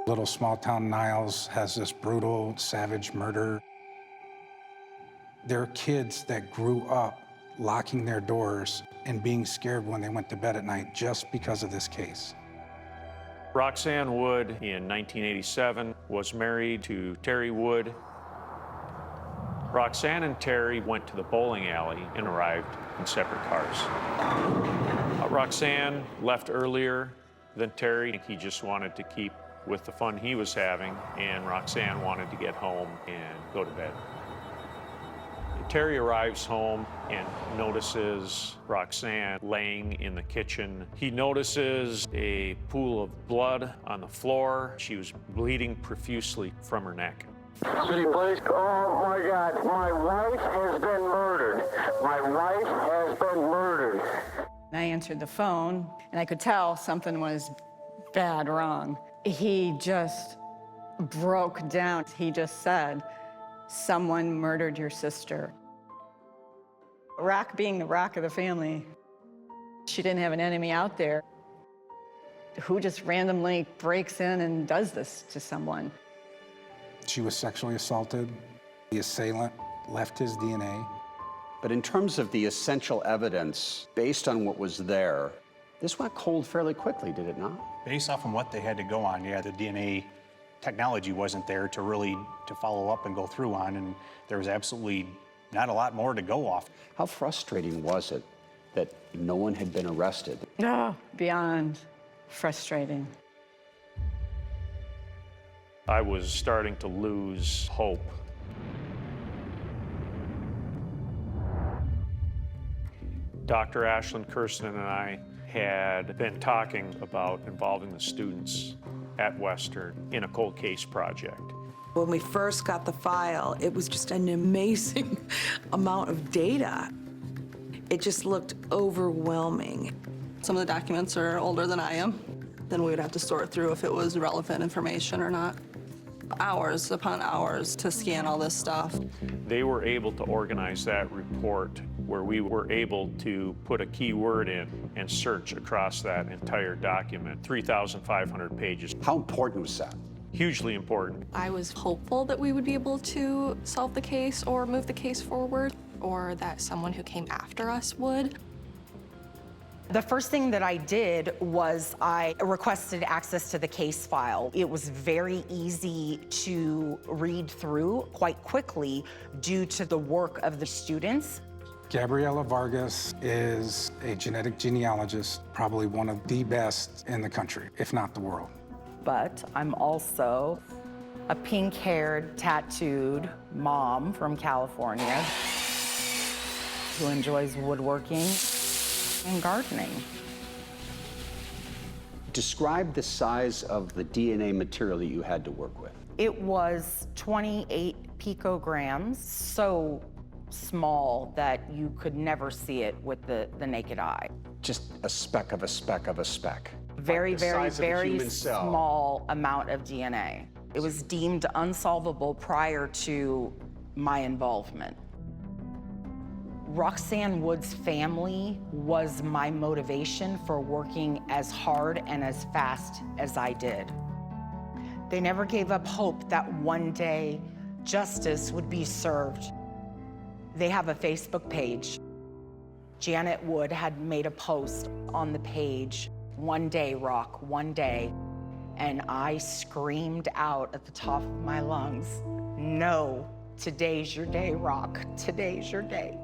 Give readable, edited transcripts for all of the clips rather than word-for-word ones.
Little small town Niles has this brutal, savage murder. There are kids that grew up locking their doors and being scared when they went to bed at night just because of this case. Roxanne Wood in 1987 was married to Terry Wood. Roxanne and Terry went to the bowling alley and arrived in separate cars. Roxanne left earlier than Terry. He just wanted to keep with the fun he was having, and Roxanne wanted to get home and go to bed. Terry arrives home and notices Roxanne laying in the kitchen. He notices a pool of blood on the floor. She was bleeding profusely from her neck. City police, oh my God, my wife has been murdered. My wife has been murdered. I answered the phone, and I could tell something was bad wrong. He just broke down. He just said, "Someone murdered your sister." Rock being the rock of the family, she didn't have an enemy out there who just randomly breaks in and does this to someone. She was sexually assaulted. The assailant left his DNA. But in terms of the essential evidence, based on what was there, this went cold fairly quickly, did it not? Based off of what they had to go on, yeah, the DNA technology wasn't there to follow up and go through on, and there was absolutely not a lot more to go off. How frustrating was it that no one had been arrested? Oh, beyond frustrating. I was starting to lose hope. Dr. Ashlyn Kirsten and I had been talking about involving the students at Western in a cold case project. When we first got the file, it was just an amazing amount of data. It just looked overwhelming. Some of the documents are older than I am. Then we would have to sort through if it was relevant information or not. Hours upon hours to scan all this stuff. They were able to organize that report where we were able to put a keyword in and search across that entire document, 3,500 pages. How important was that? Hugely important. I was hopeful that we would be able to solve the case or move the case forward, or that someone who came after us would. The first thing that I did was I requested access to the case file. It was very easy to read through quite quickly due to the work of the students. Gabriela Vargas is a genetic genealogist, probably one of the best in the country, if not the world. But I'm also a pink-haired, tattooed mom from California who enjoys woodworking and gardening. Describe the size of the DNA material that you had to work with. It was 28 picograms, so small that you could never see it with the naked eye. Just a speck of a speck of a speck. Very, like the very, size of a very human cell. small amount of DNA. It was deemed unsolvable prior to my involvement. Roxanne Wood's family was my motivation for working as hard and as fast as I did. They never gave up hope that one day justice would be served. They have a Facebook page. Janet Wood had made a post on the page, "One day, Rock, one day." And I screamed out at the top of my lungs, "No, today's your day, Rock, today's your day."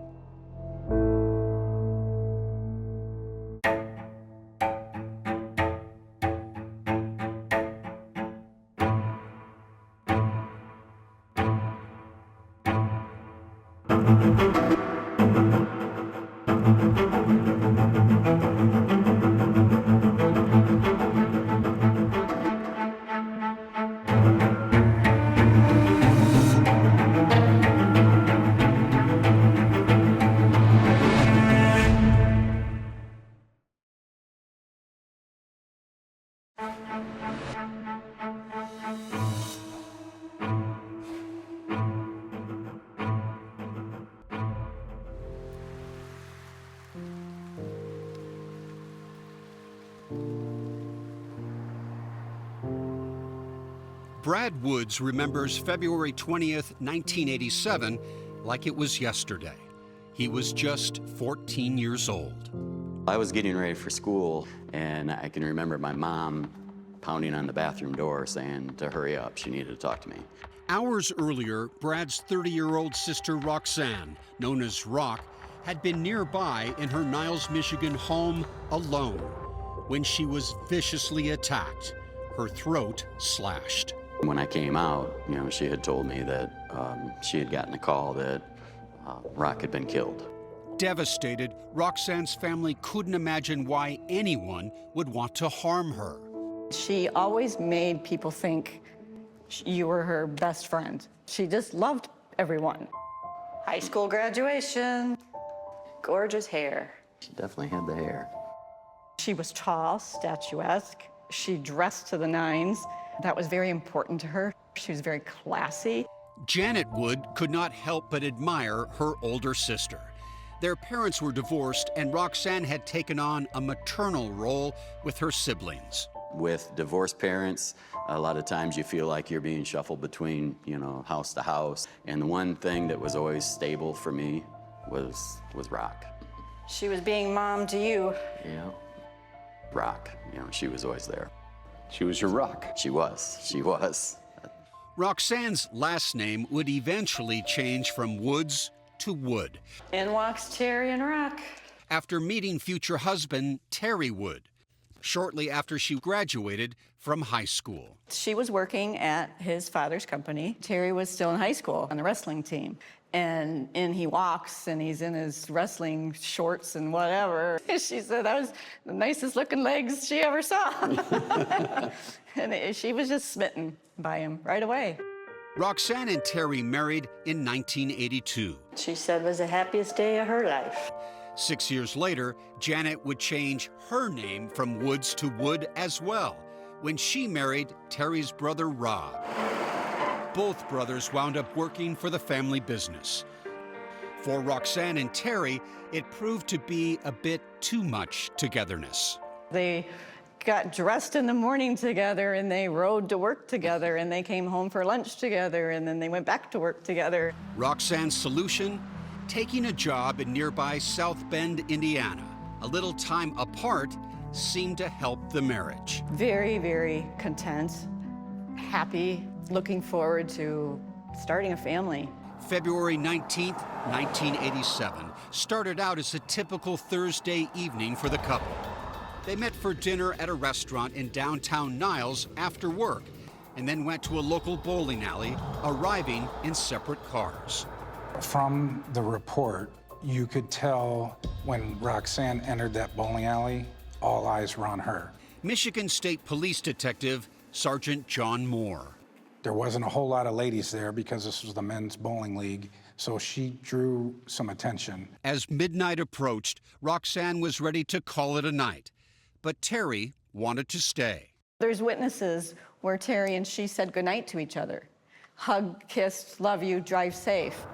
Brad Woods remembers February 20th, 1987, like it was yesterday. He was just 14 years old. I was getting ready for school, and I can remember my mom pounding on the bathroom door saying to hurry up. She needed to talk to me. Hours earlier, Brad's 30-year-old sister Roxanne, known as Rock, had been nearby in her Niles, Michigan home alone when she was viciously attacked, her throat slashed. When I came out, she had told me that she had gotten a call that Rock had been killed. Devastated, Roxanne's family couldn't imagine why anyone would want to harm her. She always made people think you were her best friend. She just loved everyone. High school graduation, gorgeous hair. She definitely had the hair. She was tall, statuesque. She dressed to the nines. That was very important to her. She was very classy. Janet Wood could not help but admire her older sister. Their parents were divorced, and Roxanne had taken on a maternal role with her siblings. With divorced parents, a lot of times you feel like you're being shuffled between, house to house. And the one thing that was always stable for me was Rock. She was being mom to you. Yeah. Rock, she was always there. She was your rock. She was. Roxanne's last name would eventually change from Woods to Wood. In walks Terry and Rock. After meeting future husband Terry Wood, shortly after she graduated from high school. She was working at his father's company. Terry was still in high school on the wrestling team. And in he walks, and he's in his wrestling shorts and whatever. She said that was the nicest looking legs she ever saw. And she was just smitten by him right away. Roxanne and Terry married in 1982. She said it was the happiest day of her life. 6 years later, Janet would change her name from Woods to Wood as well when she married Terry's brother Rob. Both brothers wound up working for the family business. For Roxanne and Terry, it proved to be a bit too much togetherness. They got dressed in the morning together, and they rode to work together, and they came home for lunch together, and then they went back to work together. Roxanne's solution? Taking a job in nearby South Bend, Indiana. A little time apart seemed to help the marriage. Very, very content, happy, looking forward to starting a family. February 19th, 1987 started out as a typical Thursday evening for the couple. They met for dinner at a restaurant in downtown Niles after work, and then went to a local bowling alley, arriving in separate cars. From the report, you could tell when Roxanne entered that bowling alley, all eyes were on her. Michigan State Police Detective Sergeant John Moore. There wasn't a whole lot of ladies there because this was the men's bowling league, so she drew some attention. As midnight approached, Roxanne was ready to call it a night, but Terry wanted to stay. There's witnesses where Terry and she said goodnight to each other. Hug, kissed, love you, drive safe.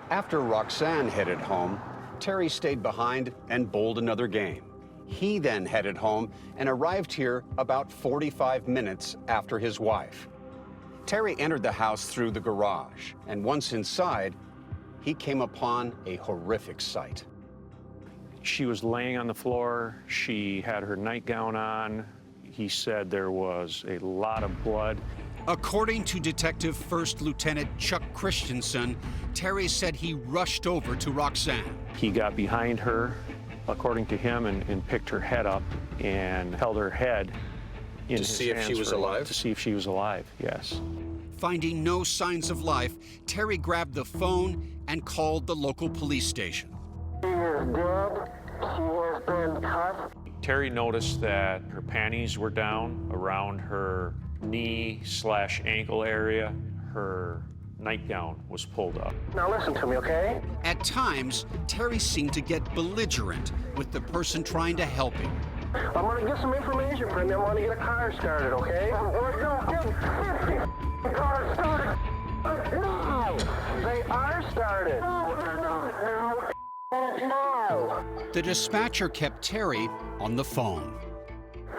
After Roxanne headed home, Terry stayed behind and bowled another game. He then headed home and arrived here about 45 minutes after his wife. Terry entered the house through the garage, and once inside, he came upon a horrific sight. She was laying on the floor. She had her nightgown on. He said there was a lot of blood. According to Detective First Lieutenant Chuck Christensen, Terry said he rushed over to Roxanne. He got behind her, according to him, and picked her head up and held her head in his hands. To see if she was alive? To see if she was alive, yes. Finding no signs of life, Terry grabbed the phone and called the local police station. She is dead. She has been cut. Terry noticed that her panties were down around her knee/ankle area. Her nightgown was pulled up. Now listen to me, okay? At times, Terry seemed to get belligerent with the person trying to help him. I'm gonna get some information from you. I want to get a car started, okay? The car started. No, they are started. No. The dispatcher kept Terry on the phone.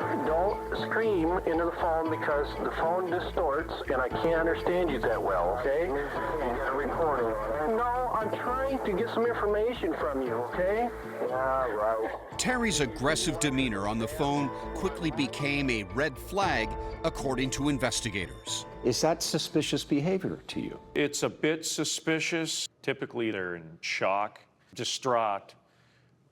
Don't scream into the phone because the phone distorts and I can't understand you that well, okay? You got a recording. No, I'm trying to get some information from you, okay? Yeah, right. Terry's aggressive demeanor on the phone quickly became a red flag, according to investigators. Is that suspicious behavior to you? It's a bit suspicious. Typically, they're in shock, distraught,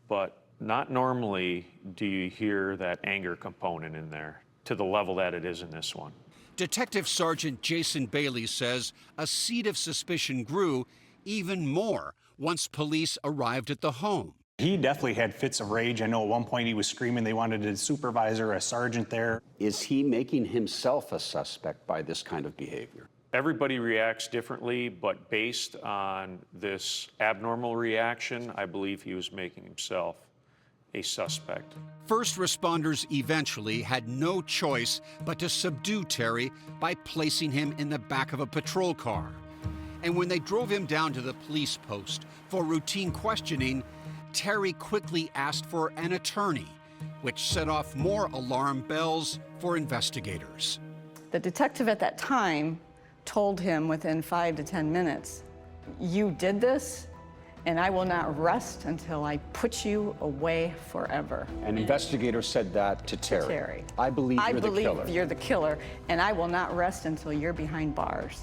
but not normally do you hear that anger component in there to the level that it is in this one. Detective Sergeant Jason Bailey says a seed of suspicion grew even more once police arrived at the home. He definitely had fits of rage. I know at one point he was screaming they wanted a supervisor, a sergeant there. Is he making himself a suspect by this kind of behavior? Everybody reacts differently, but based on this abnormal reaction, I believe he was making himself a suspect. First responders eventually had no choice but to subdue Terry by placing him in the back of a patrol car. And when they drove him down to the police post for routine questioning, Terry quickly asked for an attorney, which set off more alarm bells for investigators. The detective at that time told him within 5 to 10 minutes, "You did this, and I will not rest until I put you away forever." An investigator said that to Terry. Terry. I believe you're the killer. I believe you're the killer, and I will not rest until you're behind bars.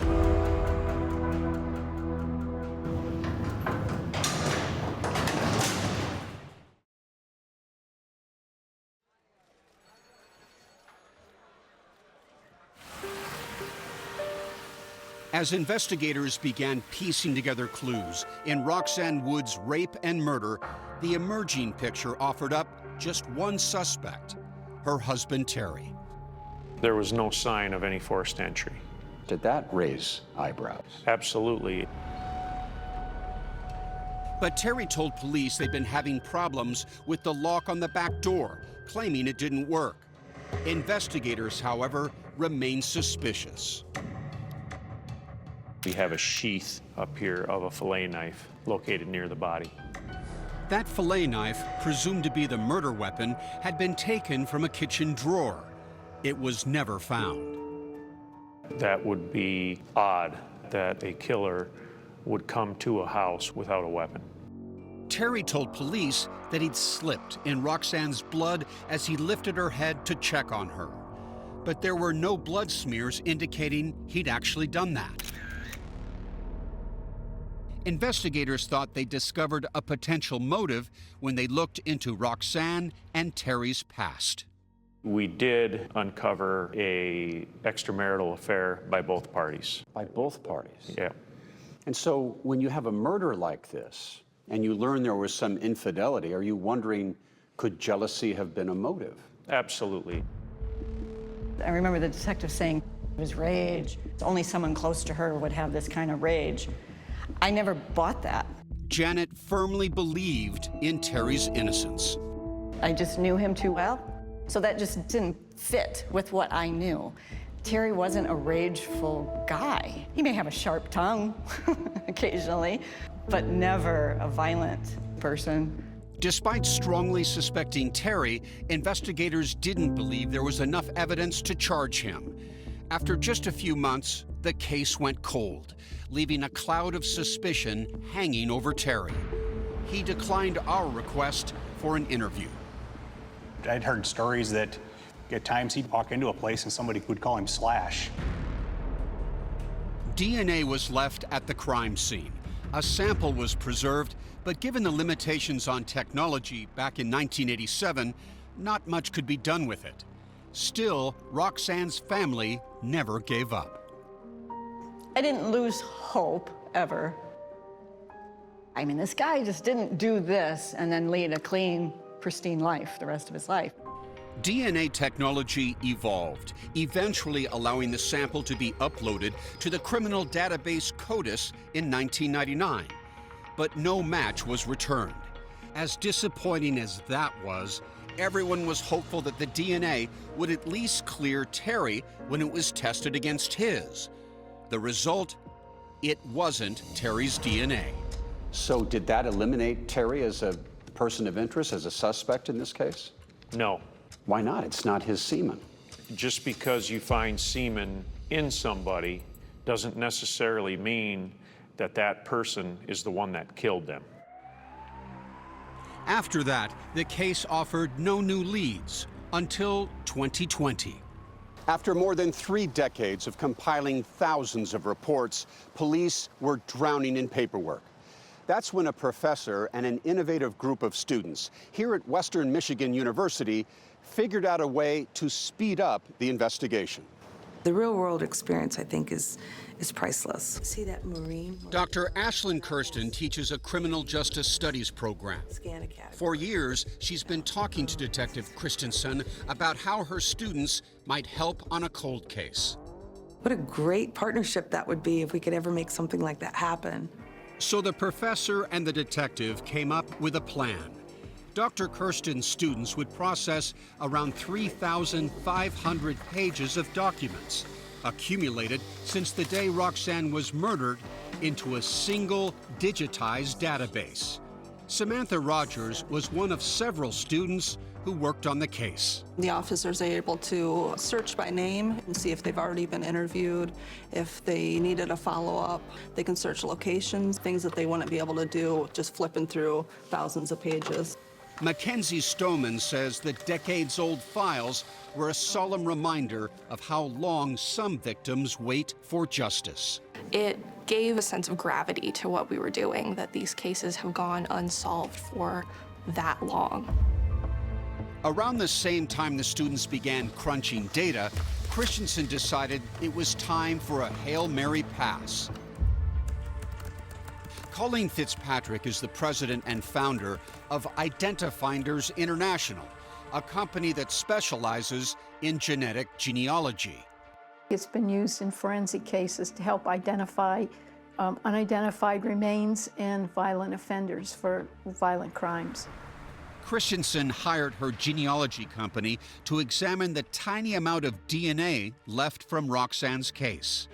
As investigators began piecing together clues in Roxanne Wood's rape and murder, the emerging picture offered up just one suspect, her husband Terry. There was no sign of any forced entry. Did that raise eyebrows? Absolutely. But Terry told police they'd been having problems with the lock on the back door, claiming it didn't work. Investigators, however, remain suspicious. We have a sheath up here of a fillet knife located near the body. That fillet knife, presumed to be the murder weapon, had been taken from a kitchen drawer. It was never found. That would be odd that a killer would come to a house without a weapon. Terry told police that he'd slipped in Roxanne's blood as he lifted her head to check on her. But there were no blood smears indicating he'd actually done that. Investigators thought they discovered a potential motive when they looked into Roxanne and Terry's past. We did uncover a extramarital affair by both parties. By both parties? Yeah. And so when you have a murder like this and you learn there was some infidelity, are you wondering, could jealousy have been a motive? Absolutely. I remember the detective saying it was rage. Only someone close to her would have this kind of rage. I never bought that. Janet firmly believed in Terry's innocence. I just knew him too well, so that just didn't fit with what I knew. Terry wasn't a rageful guy. He may have a sharp tongue occasionally, but never a violent person. Despite strongly suspecting Terry, investigators didn't believe there was enough evidence to charge him. After just a few months, the case went cold, leaving a cloud of suspicion hanging over Terry. He declined our request for an interview. I'd heard stories that at times he'd walk into a place and somebody would call him Slash. DNA was left at the crime scene. A sample was preserved, but given the limitations on technology back in 1987, not much could be done with it. Still, Roxanne's family never gave up. I didn't lose hope, ever. I mean, this guy just didn't do this and then lead a clean, pristine life the rest of his life. DNA technology evolved, eventually allowing the sample to be uploaded to the criminal database CODIS in 1999. But no match was returned. As disappointing as that was, everyone was hopeful that the DNA would at least clear Terry when it was tested against his. The result, it wasn't Terry's DNA. So did that eliminate Terry as a person of interest, as a suspect in this case? No. Why not? It's not his semen. Just because you find semen in somebody doesn't necessarily mean that that person is the one that killed them. After that, the case offered no new leads until 2020. After more than 3 decades of compiling thousands of reports, police were drowning in paperwork. That's when a professor and an innovative group of students here at Western Michigan University figured out a way to speed up the investigation. The real world experience, I think, is priceless. See that marine? Dr. Ashlyn Kirsten teaches a criminal justice studies program. For years, she's been talking to Detective Christensen about how her students might help on a cold case. What a great partnership that would be if we could ever make something like that happen. So the professor and the detective came up with a plan. Dr. Kirsten's students would process around 3,500 pages of documents, accumulated since the day Roxanne was murdered, into a single digitized database. Samantha Rogers was one of several students who worked on the case. The officers are able to search by name and see if they've already been interviewed, if they needed a follow-up. They can search locations, things that they wouldn't be able to do just flipping through thousands of pages. Mackenzie Stoneman says the decades-old files were a solemn reminder of how long some victims wait for justice. It gave a sense of gravity to what we were doing, that these cases have gone unsolved for that long. Around the same time the students began crunching data, Christensen decided it was time for a Hail Mary pass. Colleen Fitzpatrick is the president and founder of Identifinders International, a company that specializes in genetic genealogy. It's been used in forensic cases to help identify unidentified remains and violent offenders for violent crimes. Christensen hired her genealogy company to examine the tiny amount of DNA left from Roxanne's case.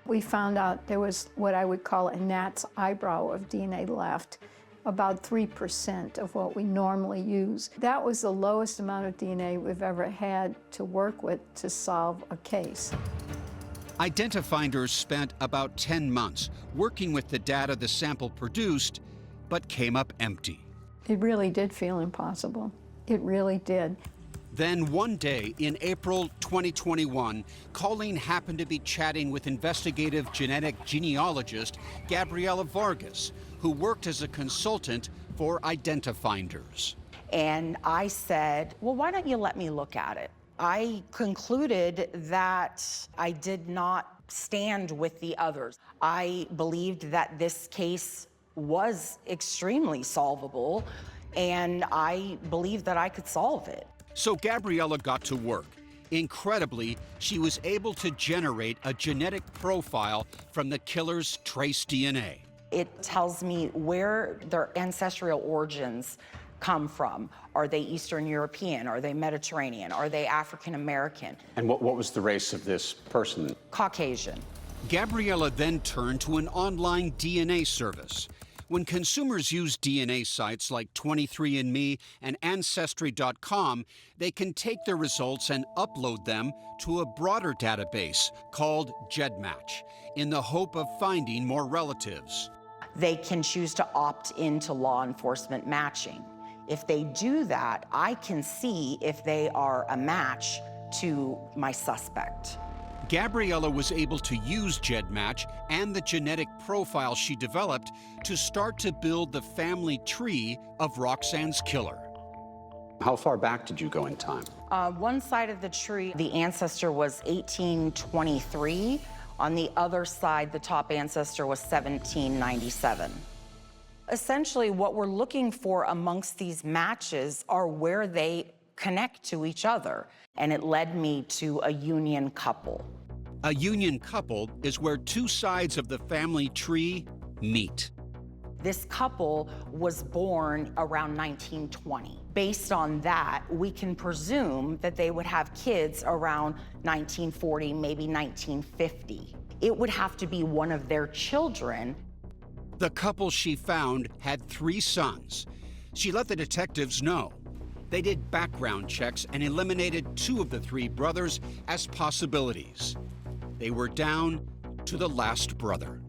We found out there was what I would call a gnat's eyebrow of DNA left, about 3% of what we normally use. That was the lowest amount of DNA we've ever had to work with to solve a case. Identifinders spent about 10 months working with the data the sample produced, but came up empty. It really did feel impossible. It really did. Then one day in April 2021, Colleen happened to be chatting with investigative genetic genealogist Gabriela Vargas, who worked as a consultant for Identifinders. And I said, well, why don't you let me look at it? I concluded that I did not stand with the others. I believed that this case was extremely solvable, and I believed that I could solve it. So Gabriela got to work. Incredibly, she was able to generate a genetic profile from the killer's trace DNA. It tells me where their ancestral origins come from. Are they Eastern European? Are they Mediterranean? Are they African American? And what was the race of this person? Caucasian. Gabriela then turned to an online DNA service. When consumers use DNA sites like 23andMe and Ancestry.com, they can take their results and upload them to a broader database called GEDmatch in the hope of finding more relatives. They can choose to opt into law enforcement matching. If they do that, I can see if they are a match to my suspect. Gabriela was able to use GEDmatch and the genetic profile she developed to start to build the family tree of Roxanne's killer. How far back did you go in time? One side of the tree, the ancestor was 1823. On the other side, the top ancestor was 1797. Essentially, what we're looking for amongst these matches are where they connect to each other, and it led me to a union couple. A union couple is where two sides of the family tree meet. This couple was born around 1920. Based on that, we can presume that they would have kids around 1940, maybe 1950. It would have to be one of their children. The couple she found had 3 sons. She let the detectives know. They did background checks and eliminated 2 of the 3 brothers as possibilities. They were down to the last brother.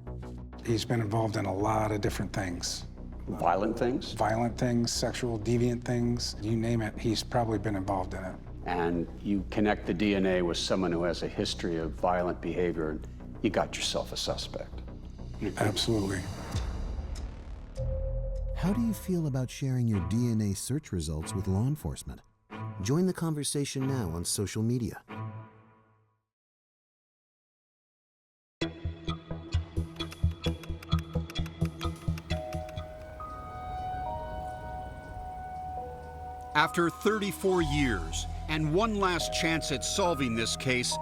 He's been involved in a lot of different things. Violent things? Violent things, sexual deviant things, you name it, he's probably been involved in it. And you connect the DNA with someone who has a history of violent behavior, and you got yourself a suspect. Absolutely. How do you feel about sharing your DNA search results with law enforcement? Join the conversation now on social media. After 34 years and one last chance at solving this case,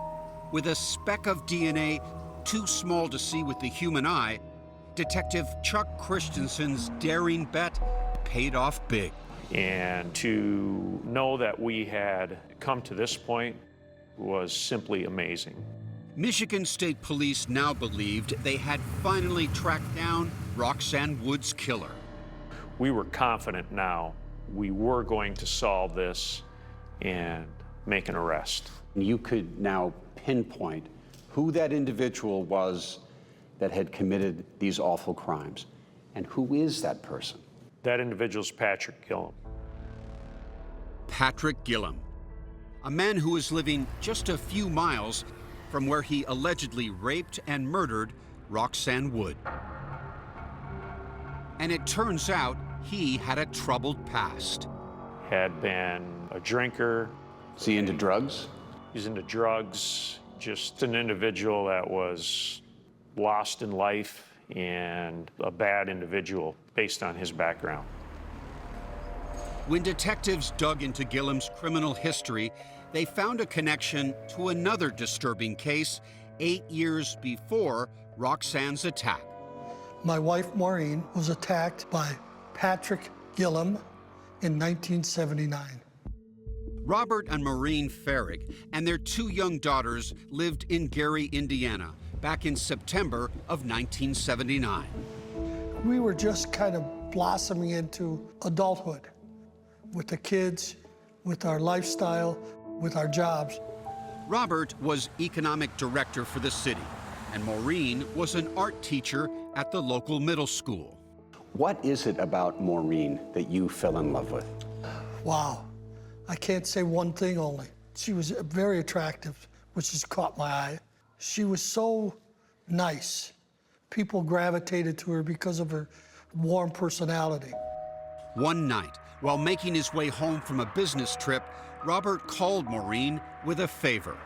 with a speck of DNA too small to see with the human eye, Detective Chuck Christensen's daring bet paid off big. And to know that we had come to this point was simply amazing. Michigan State Police now believed they had finally tracked down Roxanne Wood's killer. We were confident now we were going to solve this and make an arrest. You could now pinpoint who that individual was that had committed these awful crimes. And who is that person? That individual's Patrick Gillum. Patrick Gillum, a man who was living just a few miles from where he allegedly raped and murdered Roxanne Wood. And it turns out he had a troubled past. Had been a drinker. Is he into drugs? He's into drugs, just an individual that was lost in life and a bad individual based on his background. When detectives dug into Gillum's criminal history, they found a connection to another disturbing case 8 years before Roxanne's attack. My wife, Maureen, was attacked by Patrick Gillum in 1979. Robert and Maureen Farrig and their 2 young daughters lived in Gary, Indiana, back in September of 1979. We were just kind of blossoming into adulthood with the kids, with our lifestyle, with our jobs. Robert was economic director for the city, and Maureen was an art teacher at the local middle school. What is it about Maureen that you fell in love with? Wow, I can't say one thing only. She was very attractive, which has caught my eye. She was so nice. People gravitated to her because of her warm personality. One night, while making his way home from a business trip, Robert called Maureen with a favor.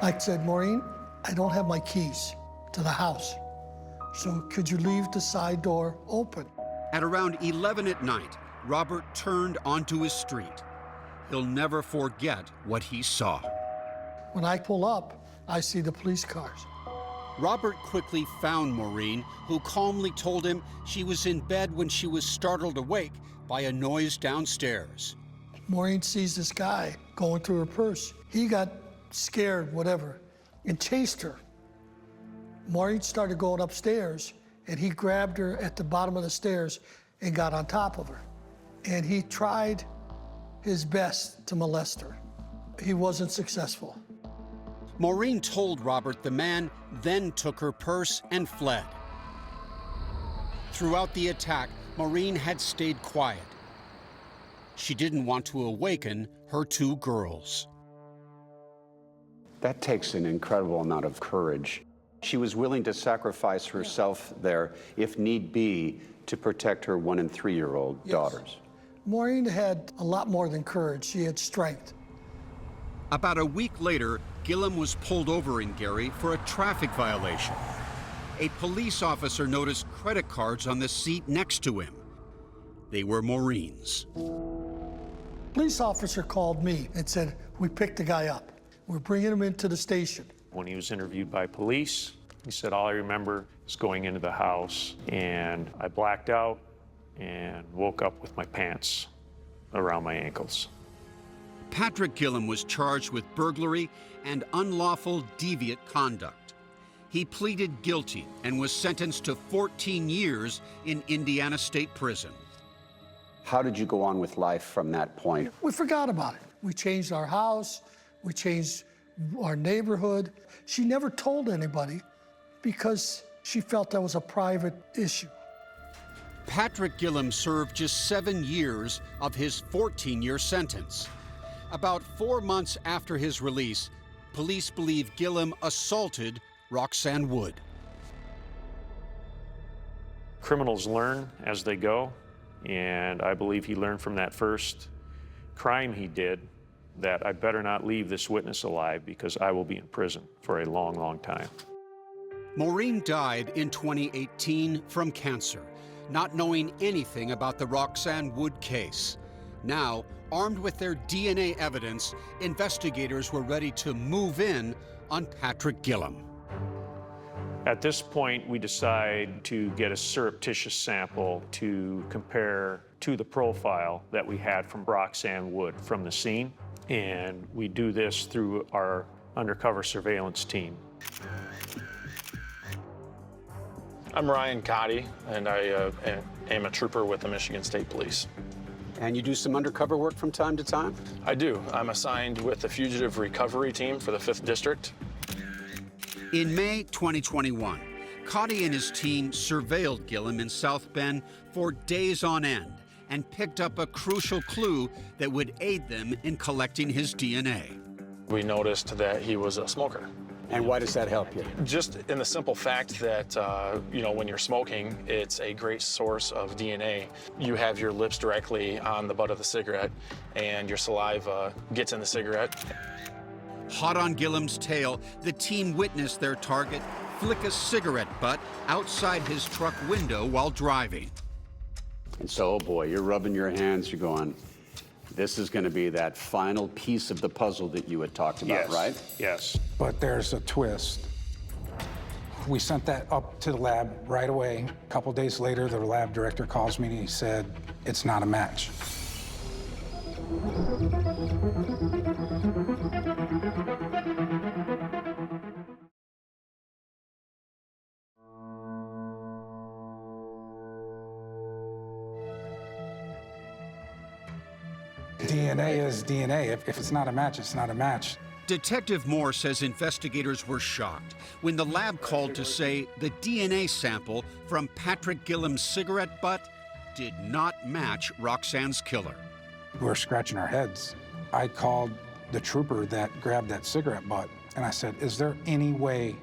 I said, Maureen, I don't have my keys to the house, so could you leave the side door open? At around 11 at night, Robert turned onto his street. He'll never forget what he saw. When I pull up, I see the police cars. Robert quickly found Maureen, who calmly told him she was in bed when she was startled awake by a noise downstairs. Maureen sees this guy going through her purse. He got scared, whatever, and chased her. Maureen started going upstairs, and he grabbed her at the bottom of the stairs and got on top of her. And he tried his best to molest her. He wasn't successful. Maureen told Robert the man then took her purse and fled. Throughout the attack, Maureen had stayed quiet. She didn't want to awaken her 2 girls. That takes an incredible amount of courage. She was willing to sacrifice herself there, if need be, to protect her 1- and 3-year-old daughters. Maureen had a lot more than courage. She had strength. About a week later, Gillum was pulled over in Gary for a traffic violation. A police officer noticed credit cards on the seat next to him. They were Maureen's. Police officer called me and said, we picked the guy up. We're bringing him into the station. When he was interviewed by police, he said, all I remember is going into the house and I blacked out and woke up with my pants around my ankles. Patrick Gillum was charged with burglary and unlawful deviant conduct. He pleaded guilty and was sentenced to 14 years in Indiana State Prison. How did you go on with life from that point? We forgot about it. We changed our house, we changed our neighborhood. She never told anybody because she felt that was a private issue. Patrick Gillum served just 7 years of his 14-year sentence. About 4 months after his release, police believe Gillum assaulted Roxanne Wood. Criminals learn as they go, and I believe he learned from that first crime he did that I better not leave this witness alive because I will be in prison for a long, long time. Maureen died in 2018 from cancer, not knowing anything about the Roxanne Wood case. Now, armed with their DNA evidence, investigators were ready to move in on Patrick Gillum. At this point, we decide to get a surreptitious sample to compare to the profile that we had from Roxanne Wood from the scene. And we do this through our undercover surveillance team. I'm Ryan Cotty, and I am a trooper with the Michigan State Police. And you do some undercover work from time to time? I do. I'm assigned with the Fugitive Recovery Team for the 5th District. In May 2021, Cotty and his team surveilled Gillum in South Bend for days on end and picked up a crucial clue that would aid them in collecting his DNA. We noticed that he was a smoker. And why does that help you? Just in the simple fact that, when you're smoking, it's a great source of DNA. You have your lips directly on the butt of the cigarette, and your saliva gets in the cigarette. Hot on Gillum's tail, the team witnessed their target flick a cigarette butt outside his truck window while driving. And so, oh boy, you're rubbing your hands, you're going, this is going to be that final piece of the puzzle that you had talked about, Yes. right? Yes. But there's a twist. We sent that up to the lab right away. A couple days later, the lab director calls me and he said, it's not a match. DNA is DNA. If it's not a match, it's not a match. Detective Moore says investigators were shocked when the lab called to say the DNA sample from Patrick Gillum's cigarette butt did not match Roxanne's killer. We were scratching our heads. I called the trooper that grabbed that cigarette butt, and I said, is there any way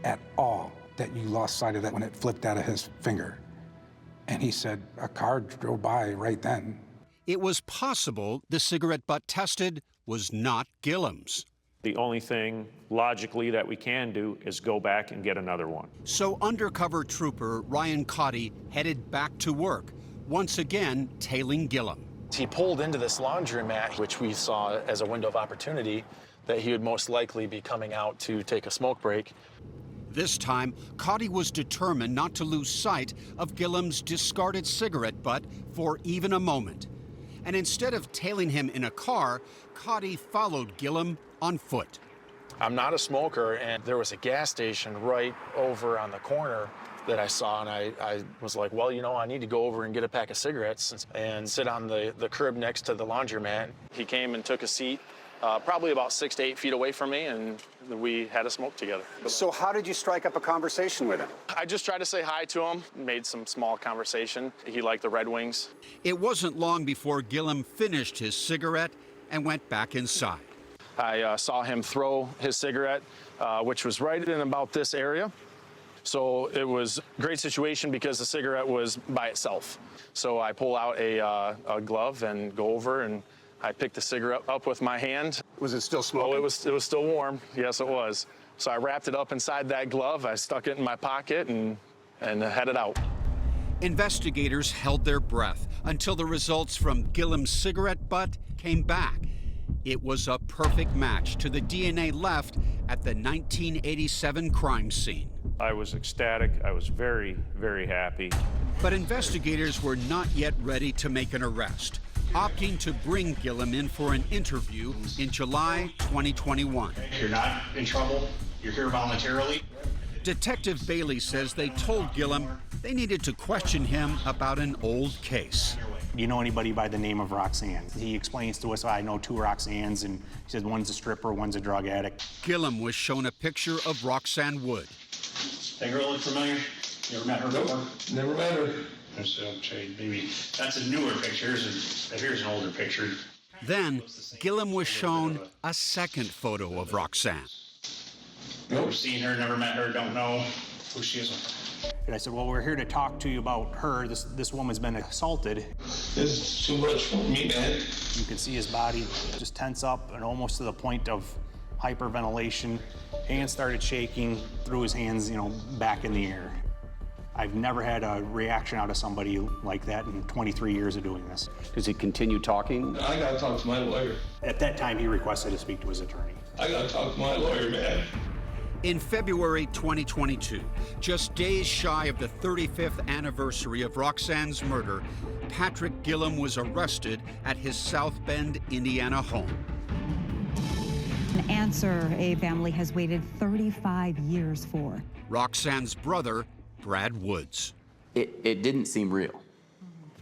at all that you lost sight of that when it flipped out of his finger? And he said, a car drove by right then. It was possible the cigarette butt tested was not Gillum's. The only thing logically that we can do is go back and get another one. So undercover trooper Ryan Cotty headed back to work, once again tailing Gillum. He pulled into this laundromat, which we saw as a window of opportunity that he would most likely be coming out to take a smoke break. This time, Cotty was determined not to lose sight of Gillum's discarded cigarette butt for even a moment. And instead of tailing him in a car, Cotty followed Gillum on foot. I'm not a smoker, and there was a gas station right over on the corner that I saw, and I was like, well, I need to go over and get a pack of cigarettes and sit on the curb next to the laundromat. He came and took a seat probably about 6 to 8 feet away from me, and we had a smoke together. So how did you strike up a conversation with him? I just tried to say hi to him, made some small conversation. He liked the Red Wings. It wasn't long before Gillum finished his cigarette and went back inside. I saw him throw his cigarette, which was right in about this area. So it was a great situation because the cigarette was by itself. So I pull out a glove and go over, and I picked the cigarette up with my hand. Was it still smoking? Oh, it was still warm. Yes, it was. So I wrapped it up inside that glove. I stuck it in my pocket and headed out. Investigators held their breath until the results from Gillum's cigarette butt came back. It was a perfect match to the DNA left at the 1987 crime scene. I was ecstatic. I was very, very happy. But investigators were not yet ready to make an arrest, opting to bring Gillum in for an interview in July 2021. You're not in trouble. You're here voluntarily. Detective Bailey says they told Gillum they needed to question him about an old case. Do you know anybody by the name of Roxanne? He explains to us, I know 2 Roxannes, and he said one's a stripper, one's a drug addict. Gillum was shown a picture of Roxanne Wood. That girl look familiar? You ever met her before? Never met her. Maybe that's a newer picture, and here's an older picture. Then, Gillum was shown a second photo of Roxanne. Never seen her, never met her, don't know who she is. And I said, well, we're here to talk to you about her. This woman's been assaulted. This is too much for me, man. You can see his body just tense up and almost to the point of hyperventilation. Hands started shaking, threw his hands, back in the air. I've never had a reaction out of somebody like that in 23 years of doing this. Does he continue talking? I gotta talk to my lawyer. At that time, he requested to speak to his attorney. I gotta talk to my lawyer, man. In February 2022, just days shy of the 35th anniversary of Roxanne's murder, Patrick Gillum was arrested at his South Bend, Indiana home. An answer a family has waited 35 years for. Roxanne's brother, Brad Woods. It didn't seem real.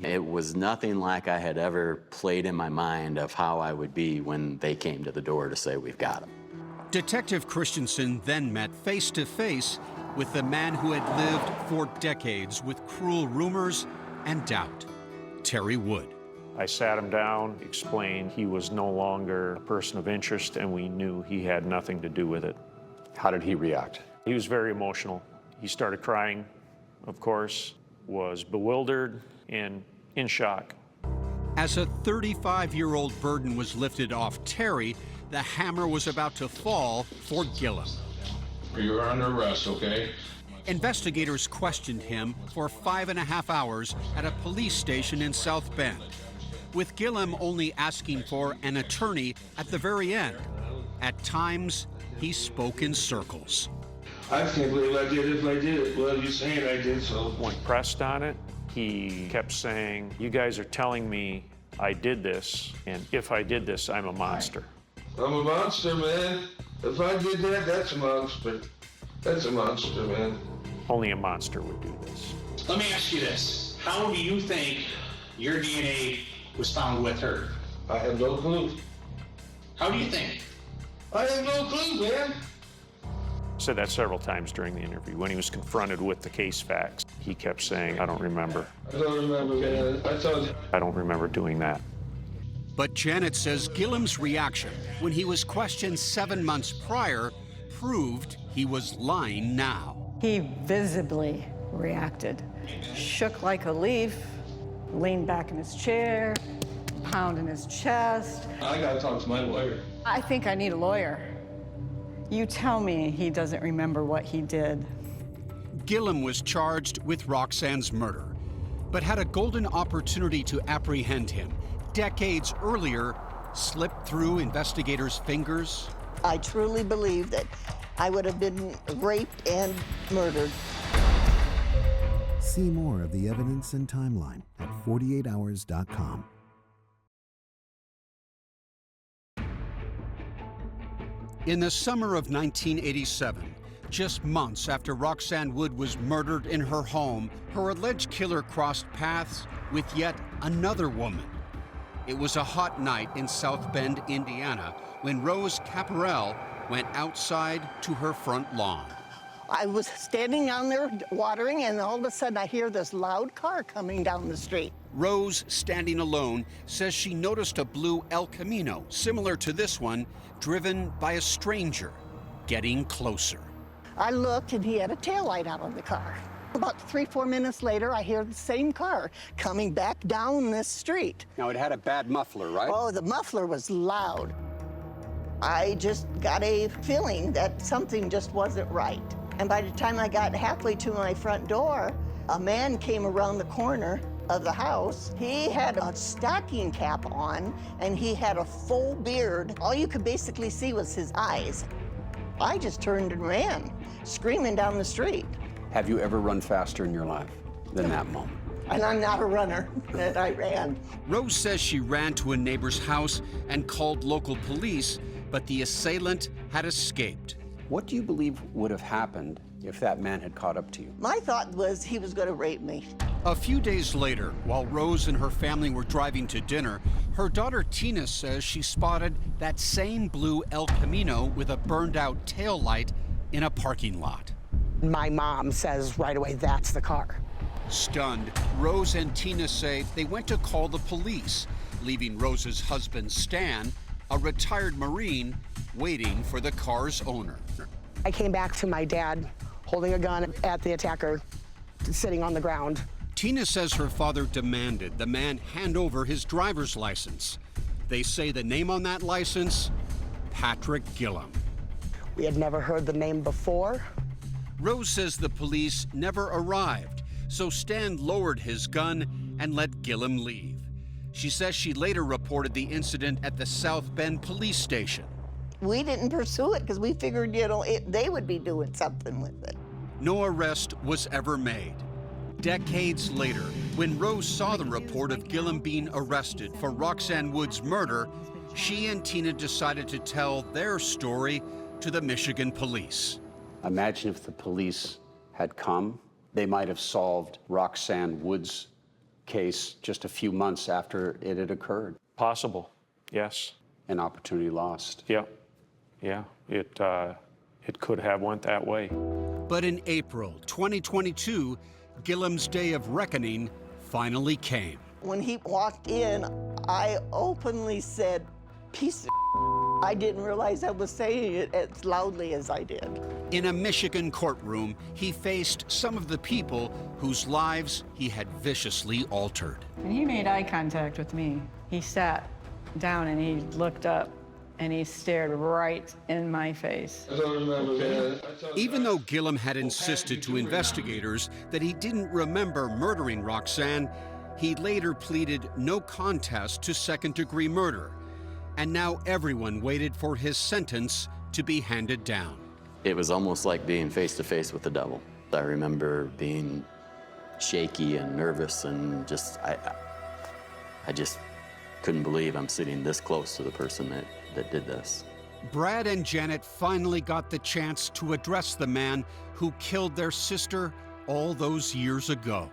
It was nothing like I had ever played in my mind of how I would be when they came to the door to say, we've got him. Detective Christensen then met face-to-face with the man who had lived for decades with cruel rumors and doubt, Terry Wood. I sat him down, explained he was no longer a person of interest, and we knew he had nothing to do with it. How did he react? He was very emotional. He started crying, of course, was bewildered and in shock. As a 35-year-old burden was lifted off Terry, the hammer was about to fall for Gillum. You're under arrest, okay? Investigators questioned him for 5.5 hours at a police station in South Bend, with Gillum only asking for an attorney at the very end. At times, he spoke in circles. I can't believe I did it if I did it. Well, you're saying I did, so. When pressed on it, he kept saying, you guys are telling me I did this, and if I did this, I'm a monster. I'm a monster, man. If I did that, that's a monster. That's a monster, man. Only a monster would do this. Let me ask you this. How do you think your DNA was found with her? I have no clue. How do you think? I have no clue, man. Said that several times during the interview. When he was confronted with the case facts, he kept saying, I don't remember. I don't remember, man. I don't remember doing that. But Janet says Gillum's reaction when he was questioned 7 months prior proved he was lying now. He visibly reacted, shook like a leaf, leaned back in his chair, pounding his chest. I gotta talk to my lawyer. I think I need a lawyer. You tell me he doesn't remember what he did. Gillum was charged with Roxanne's murder, but had a golden opportunity to apprehend him. Decades earlier, slipped through investigators' fingers. I truly believe that I would have been raped and murdered. See more of the evidence and timeline at 48hours.com. In the summer of 1987, just months after Roxanne Wood was murdered in her home, her alleged killer crossed paths with yet another woman. It was a hot night in South Bend, Indiana, when Rose Caparel went outside to her front lawn. I was standing down there watering, and all of a sudden I hear this loud car coming down the street. Rose, standing alone, says she noticed a blue El Camino, similar to this one, driven by a stranger, getting closer. I looked, and he had a taillight out on the car. About 3-4 minutes later, I hear the same car coming back down this street. Now, it had a bad muffler, right? Oh, the muffler was loud. I just got a feeling that something just wasn't right. And by the time I got halfway to my front door, a man came around the corner of the house. He had a stocking cap on, and he had a full beard. All you could basically see was his eyes. I just turned and ran, screaming down the street. Have you ever run faster in your life than that moment? And I'm not a runner, and I ran. Rose says she ran to a neighbor's house and called local police, but the assailant had escaped. What do you believe would have happened if that man had caught up to you? My thought was he was going to rape me. A few days later, while Rose and her family were driving to dinner, her daughter Tina says she spotted that same blue El Camino with a burned-out taillight in a parking lot. My mom says right away, that's the car. Stunned, Rose and Tina say they went to call the police, leaving Rose's husband Stan, a retired Marine, waiting for the car's owner. I came back to my dad holding a gun at the attacker, sitting on the ground. Tina says her father demanded the man hand over his driver's license. They say the name on that license, Patrick Gillum. We had never heard the name before. Rose says the police never arrived, so Stan lowered his gun and let Gillum leave. She says she later reported the incident at the South Bend police station. We didn't pursue it because we figured, they would be doing something with it. No arrest was ever made. Decades later, when Rose saw the report of Gillum being arrested for Roxanne Wood's murder, she and Tina decided to tell their story to the Michigan police. Imagine if the police had come, they might have solved Roxanne Wood's case just a few months after it had occurred. Possible, yes. An opportunity lost. Yeah, it could have went that way. But in April 2022, Gillum's day of reckoning finally came. When he walked in, I openly said, piece of I didn't realize I was saying it as loudly as I did. In a Michigan courtroom, he faced some of the people whose lives he had viciously altered. And he made eye contact with me. He sat down and he looked up and he stared right in my face. Even though Gillum had insisted to investigators that he didn't remember murdering Roxanne, he later pleaded no contest to second-degree murder. And now everyone waited for his sentence to be handed down. It was almost like being face to face with the devil. I remember being shaky and nervous and I just couldn't believe I'm sitting this close to the person that did this. Brad and Janet finally got the chance to address the man who killed their sister all those years ago.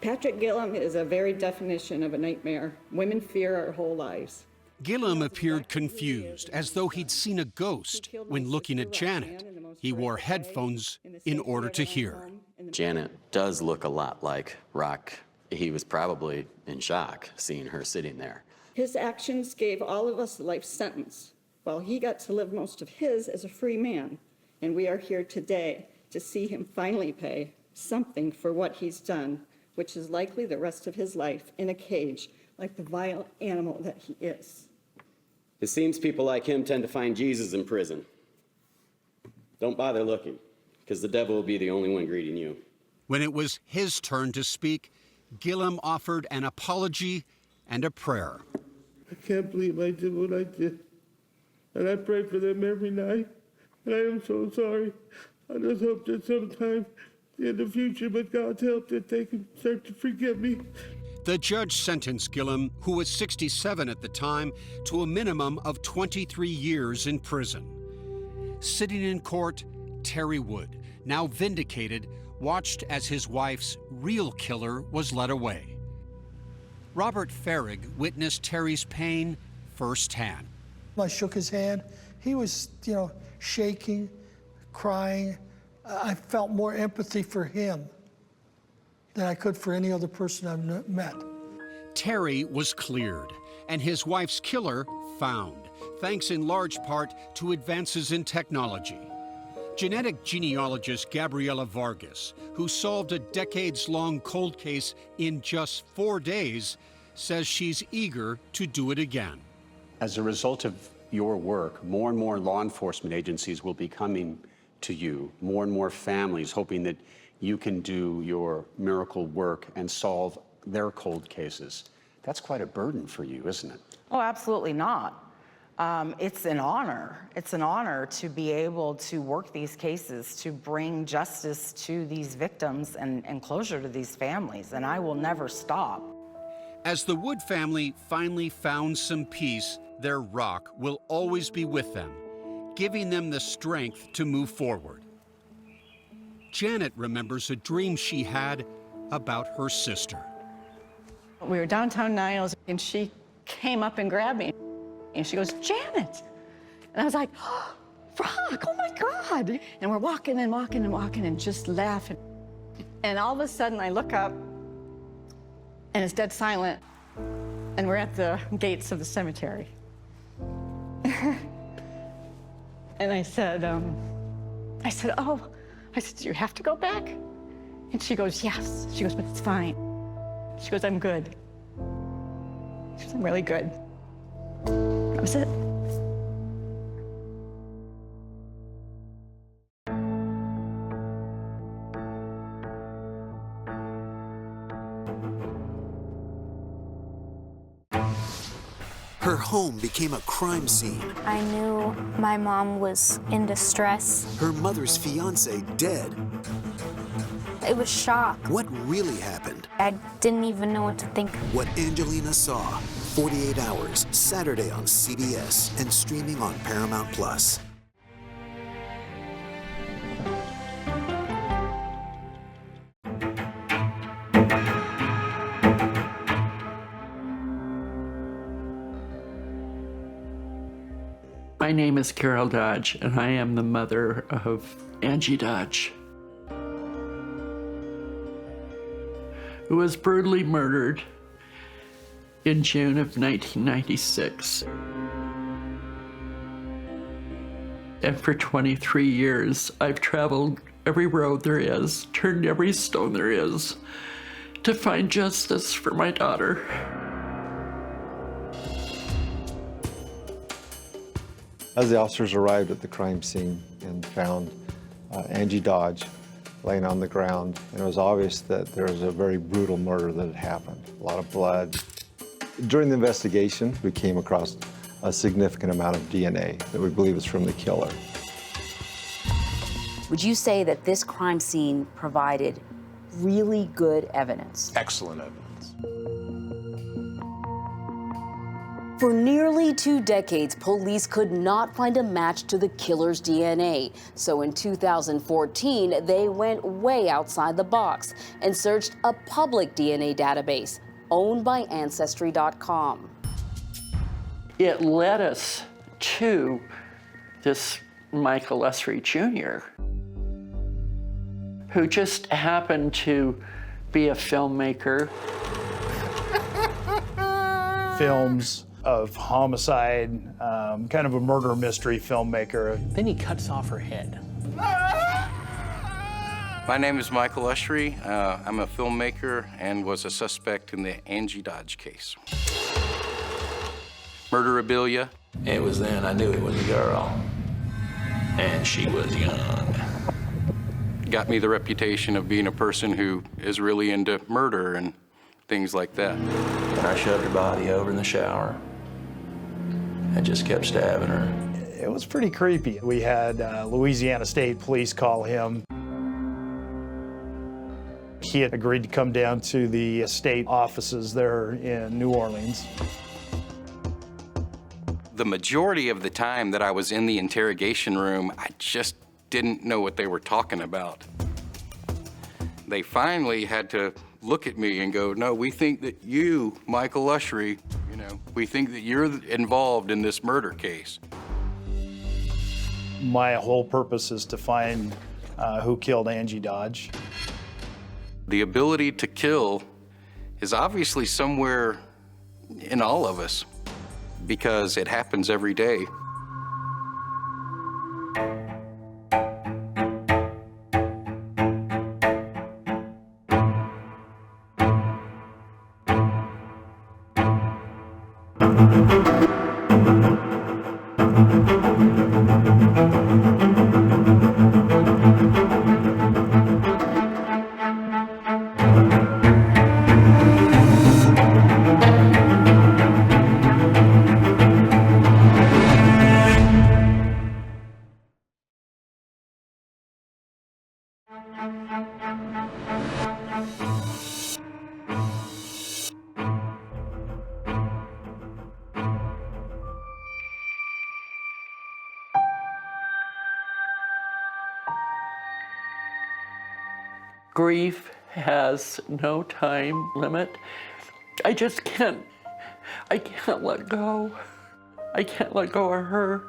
Patrick Gillum is a very definition of a nightmare. Women fear our whole lives. Gillum appeared confused, as though he'd seen a ghost when looking at Janet. He wore headphones in order to hear. Janet does look a lot like Rock. He was probably in shock seeing her sitting there. His actions gave all of us a life sentence, while he got to live most of his as a free man. And we are here today to see him finally pay something for what he's done, which is likely the rest of his life in a cage, like the vile animal that he is. It seems people like him tend to find Jesus in prison. Don't bother looking, because the devil will be the only one greeting you. When it was his turn to speak, Gillum offered an apology and a prayer. I can't believe I did what I did. And I pray for them every night. And I am so sorry. I just hope that sometime in the future, with God's help, that they can start to forgive me. The judge sentenced Gillum, who was 67 at the time, to a minimum of 23 years in prison. Sitting in court, Terry Wood, now vindicated, watched as his wife's real killer was led away. Robert Farrig witnessed Terry's pain firsthand. I shook his hand. He was, shaking, crying. I felt more empathy for him than I could for any other person I've met. Terry was cleared, and his wife's killer found, thanks in large part to advances in technology. Genetic genealogist Gabriela Vargas, who solved a decades-long cold case in just 4 days, says she's eager to do it again. As a result of your work, more and more law enforcement agencies will be coming to you, more and more families hoping that you can do your miracle work and solve their cold cases. That's quite a burden for you, isn't it? Oh, absolutely not. It's an honor. It's an honor to be able to work these cases, to bring justice to these victims and closure to these families, and I will never stop. As the Wood family finally found some peace, their rock will always be with them, giving them the strength to move forward. Janet remembers a dream she had about her sister. We were downtown Niles, and she came up and grabbed me. And she goes, Janet. And I was like, oh, Rock, oh my God. And we're walking and walking and walking and just laughing. And all of a sudden I look up and it's dead silent. And we're at the gates of the cemetery. And I said, oh, do you have to go back? And she goes, yes. She goes, but it's fine. She goes, I'm good. She goes, I'm really good. That was it. Her home became a crime scene. I knew my mom was in distress. Her mother's fiance dead. It was shock. What really happened? I didn't even know what to think. What Angelina saw. 48 Hours, Saturday on CBS and streaming on Paramount Plus. My name is Carol Dodge, and I am the mother of Angie Dodge, who was brutally murdered in June of 1996. And for 23 years, I've traveled every road there is, turned every stone there is, to find justice for my daughter. As the officers arrived at the crime scene and found Angie Dodge laying on the ground, and it was obvious that there was a very brutal murder that had happened, a lot of blood. During the investigation, we came across a significant amount of DNA that we believe is from the killer. Would you say that this crime scene provided really good evidence? Excellent evidence. For nearly 2 decades, police could not find a match to the killer's DNA. So in 2014, they went way outside the box and searched a public DNA database owned by Ancestry.com. It led us to this Michael Essery Jr., who just happened to be a filmmaker. Films of homicide, kind of a murder mystery filmmaker. Then he cuts off her head. My name is Michael Essery. I'm a filmmaker and was a suspect in the Angie Dodge case. Murderabilia. It was then I knew it was a girl, and she was young. Got me the reputation of being a person who is really into murder and things like that. And I shoved her body over in the shower and just kept stabbing her. It was pretty creepy. We had Louisiana State Police call him. He had agreed to come down to the state offices there in New Orleans. The majority of the time that I was in the interrogation room, I just didn't know what they were talking about. They finally had to look at me and go, no, we think that you, Michael Essery, we think that you're involved in this murder case. My whole purpose is to find who killed Angie Dodge. The ability to kill is obviously somewhere in all of us because it happens every day. Grief has no time limit. I just can't let go. I can't let go of her.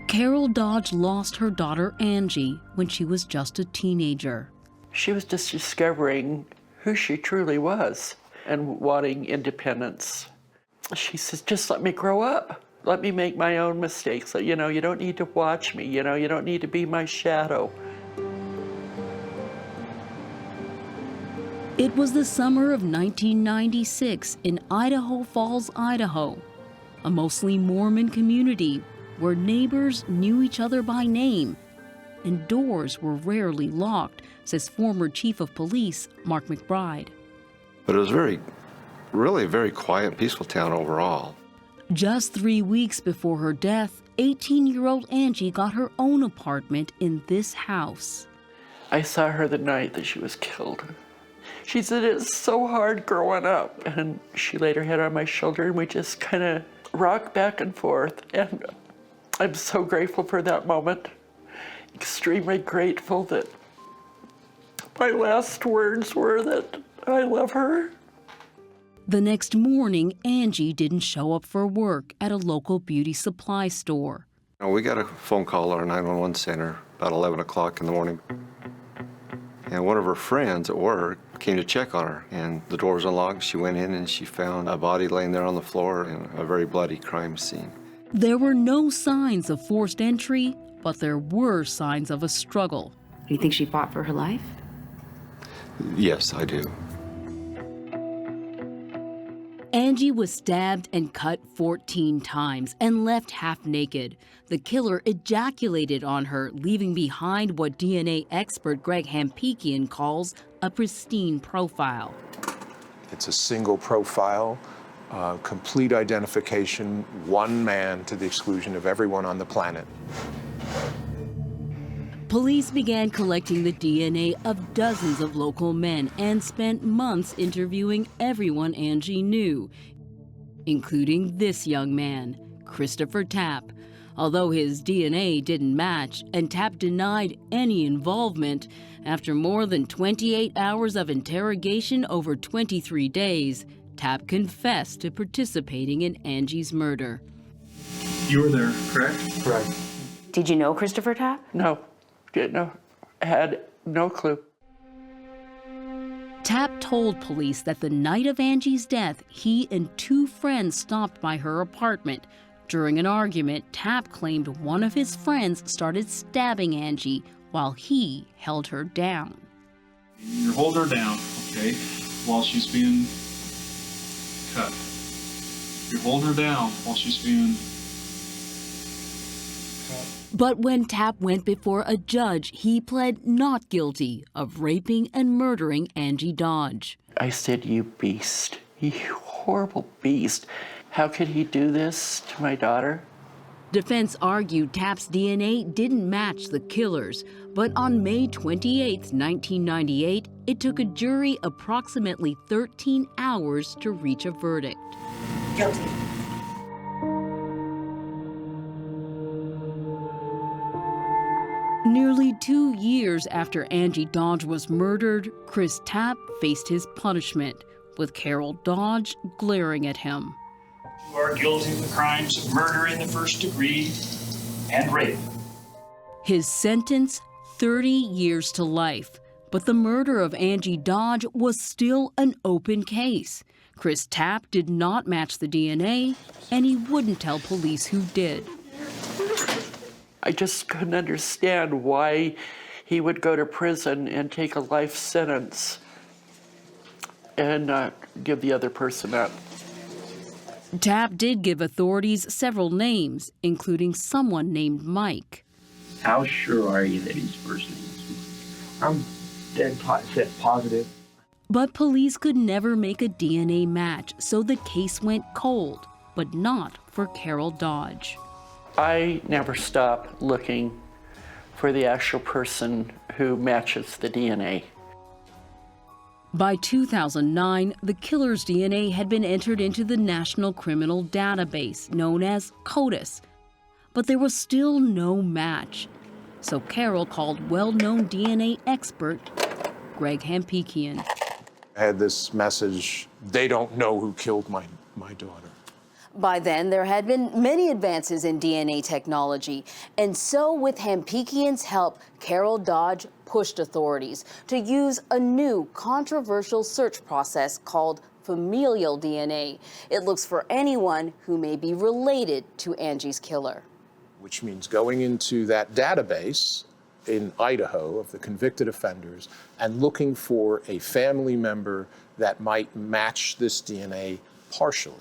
Carol Dodge lost her daughter Angie when she was just a teenager. She was just discovering who she truly was and wanting independence. She says, just let me grow up. Let me make my own mistakes. You know, you don't need to watch me. You know, you don't need to be my shadow. It was the summer of 1996 in Idaho Falls, Idaho, a mostly Mormon community where neighbors knew each other by name and doors were rarely locked, says former Chief of Police Mark McBride. But it was really a very quiet, peaceful town overall. Just 3 weeks before her death, 18-year-old Angie got her own apartment in this house. I saw her the night that she was killed. She said, it's so hard growing up. And she laid her head on my shoulder and we just kind of rocked back and forth. And I'm so grateful for that moment. Extremely grateful that my last words were that I love her. The next morning, Angie didn't show up for work at a local beauty supply store. We got a phone call at our 911 center about 11 o'clock in the morning. And one of her friends at work came to check on her, and the door was unlocked. She went in and she found a body laying there on the floor in a very bloody crime scene. There were no signs of forced entry, but there were signs of a struggle. Do you think she fought for her life? Yes, I do. Angie was stabbed and cut 14 times and left half naked. The killer ejaculated on her, leaving behind what DNA expert Greg Hampikian calls a pristine profile. It's a single profile, complete identification, one man to the exclusion of everyone on the planet. Police began collecting the DNA of dozens of local men and spent months interviewing everyone Angie knew, including this young man, Christopher Tapp. Although his DNA didn't match and Tapp denied any involvement, after more than 28 hours of interrogation over 23 days, Tapp confessed to participating in Angie's murder. You were there, correct? Correct. Did you know Christopher Tapp? No. Had no clue. Tapp told police that the night of Angie's death, he and two friends stopped by her apartment. During an argument, Tapp claimed one of his friends started stabbing Angie while he held her down. You hold her down, okay, while she's being cut. You hold her down while she's being cut. But when Tapp went before a judge, he pled not guilty of raping and murdering Angie Dodge. I said, you beast, you horrible beast. How could he do this to my daughter? Defense argued Tapp's DNA didn't match the killer's, but on May 28, 1998, it took a jury approximately 13 hours to reach a verdict. Guilty. Nearly 2 years after Angie Dodge was murdered, Chris Tapp faced his punishment, with Carol Dodge glaring at him. You are guilty of the crimes of murder in the first degree and rape. His sentence, 30 years to life. But the murder of Angie Dodge was still an open case. Chris Tapp did not match the DNA, and he wouldn't tell police who did. I just couldn't understand why he would go to prison and take a life sentence and not give the other person up. Tapp did give authorities several names, including someone named Mike. How sure are you that he's first name? I'm dead positive. But police could never make a DNA match, so the case went cold, but not for Carol Dodge. I never stop looking for the actual person who matches the DNA. By 2009, the killer's DNA had been entered into the National Criminal Database, known as CODIS. But there was still no match. So Carol called well-known DNA expert Greg Hampikian. I had this message, they don't know who killed my daughter. By then, there had been many advances in DNA technology, and so with Hampikian's help, Carol Dodge pushed authorities to use a new controversial search process called familial DNA. It looks for anyone who may be related to Angie's killer. Which means going into that database in Idaho of the convicted offenders and looking for a family member that might match this DNA partially.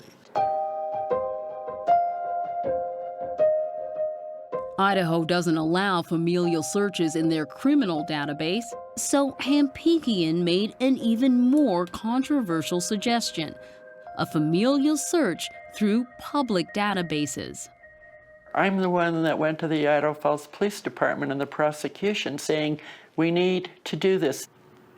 Idaho doesn't allow familial searches in their criminal database, so Hampikian made an even more controversial suggestion: a familial search through public databases. I'm the one that went to the Idaho Falls Police Department and the prosecution saying, we need to do this.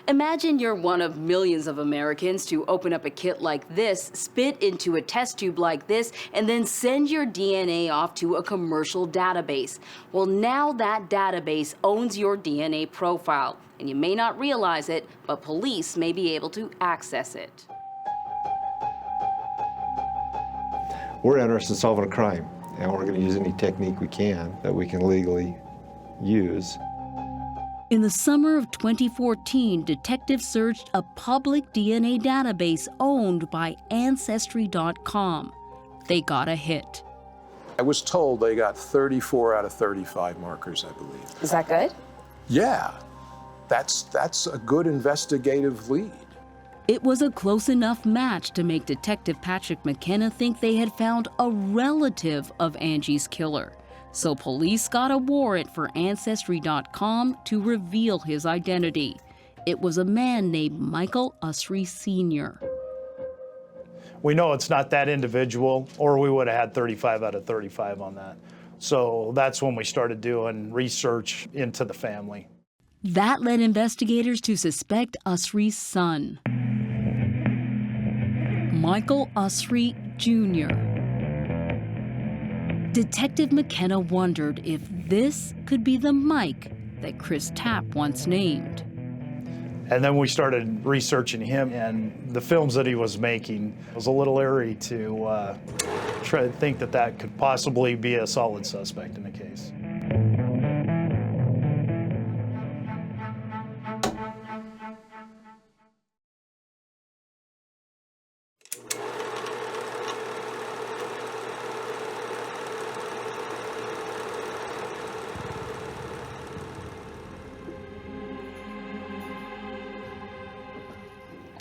Imagine you're one of millions of Americans to open up a kit like this, spit into a test tube like this, and then send your DNA off to a commercial database. Well, now that database owns your DNA profile, and you may not realize it, but police may be able to access it. We're interested in solving a crime, and we're going to use any technique we can that we can legally use. In the summer of 2014, detectives searched a public DNA database owned by Ancestry.com. They got a hit. I was told they got 34 out of 35 markers, I believe. Is that good? Yeah, that's a good investigative lead. It was a close enough match to make Detective Patrick McKenna think they had found a relative of Angie's killer. So police got a warrant for Ancestry.com to reveal his identity. It was a man named Michael Usry Sr. We know it's not that individual, or we would have had 35 out of 35 on that. So that's when we started doing research into the family. That led investigators to suspect Usry's son, Michael Usry Jr. Detective McKenna wondered if this could be the Mike that Chris Tapp once named. And then we started researching him, and the films that he was making. It was a little eerie to try to think that that could possibly be a solid suspect in the case.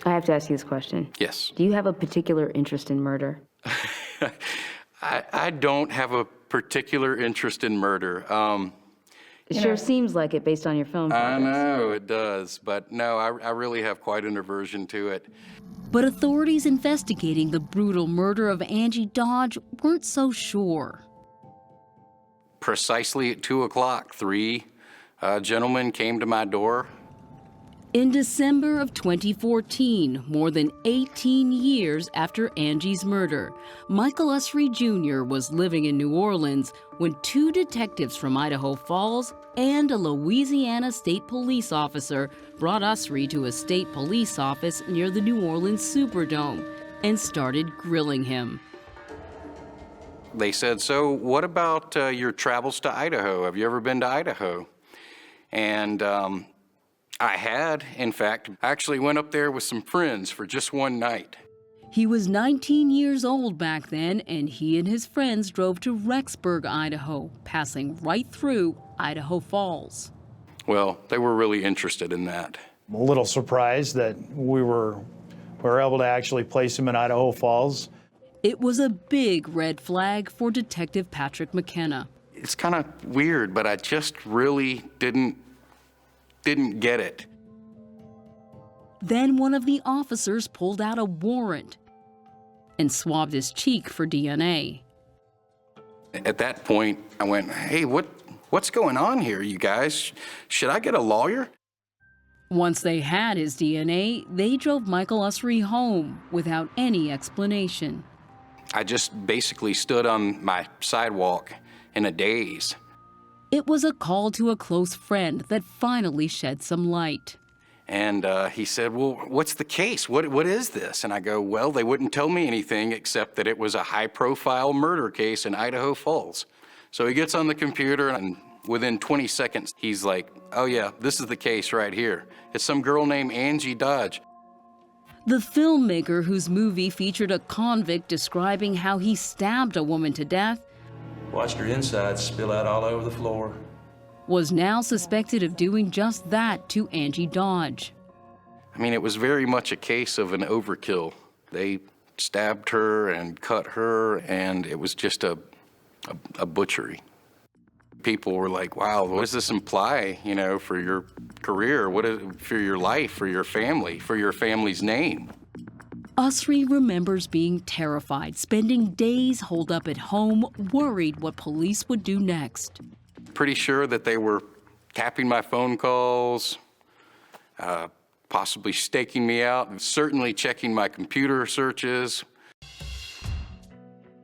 I have to ask you this question. Yes. Do you have a particular interest in murder? I don't have a particular interest in murder. It sure seems like it based on your film I projects. know it does, but no, I really have quite an aversion to it. But authorities investigating the brutal murder of Angie Dodge weren't so sure. Precisely at 2 o'clock, three gentlemen came to my door. In December of 2014, more than 18 years after Angie's murder, Michael Usry Jr. was living in New Orleans when two detectives from Idaho Falls and a Louisiana State Police officer brought Usry to a state police office near the New Orleans Superdome and started grilling him. They said, "So what about your travels to Idaho? Have you ever been to Idaho?" And I had, in fact. I actually went up there with some friends for just one night. He was 19 years old back then, and he and his friends drove to Rexburg, Idaho, passing right through Idaho Falls. Well, they were really interested in that. I'm a little surprised that we were able to actually place him in Idaho Falls. It was a big red flag for Detective Patrick McKenna. It's kind of weird, but I just really didn't get it. Then one of the officers pulled out a warrant and swabbed his cheek for DNA. At that point, I went, "Hey, what's going on here, you guys? Should I get a lawyer?" Once they had his DNA, they drove Michael Usry home without any explanation. I just basically stood on my sidewalk in a daze. It was a call to a close friend that finally shed some light. And he said, well, what's the case? What is this? And I go, well, they wouldn't tell me anything except that it was a high-profile murder case in Idaho Falls. So he gets on the computer, and within 20 seconds, he's like, oh yeah, this is the case right here. It's some girl named Angie Dodge. The filmmaker, whose movie featured a convict describing how he stabbed a woman to death, Watched her insides spill out all over the floor. was now suspected of doing just that to Angie Dodge. I mean, it was very much a case of an overkill. They stabbed her and cut her, and it was just a butchery. People were like, wow, what does this imply, you know, for your career? For your life, for your family, for your family's name? Usry remembers being terrified, spending days holed up at home, worried what police would do next. Pretty sure that they were tapping my phone calls, possibly staking me out, certainly checking my computer searches.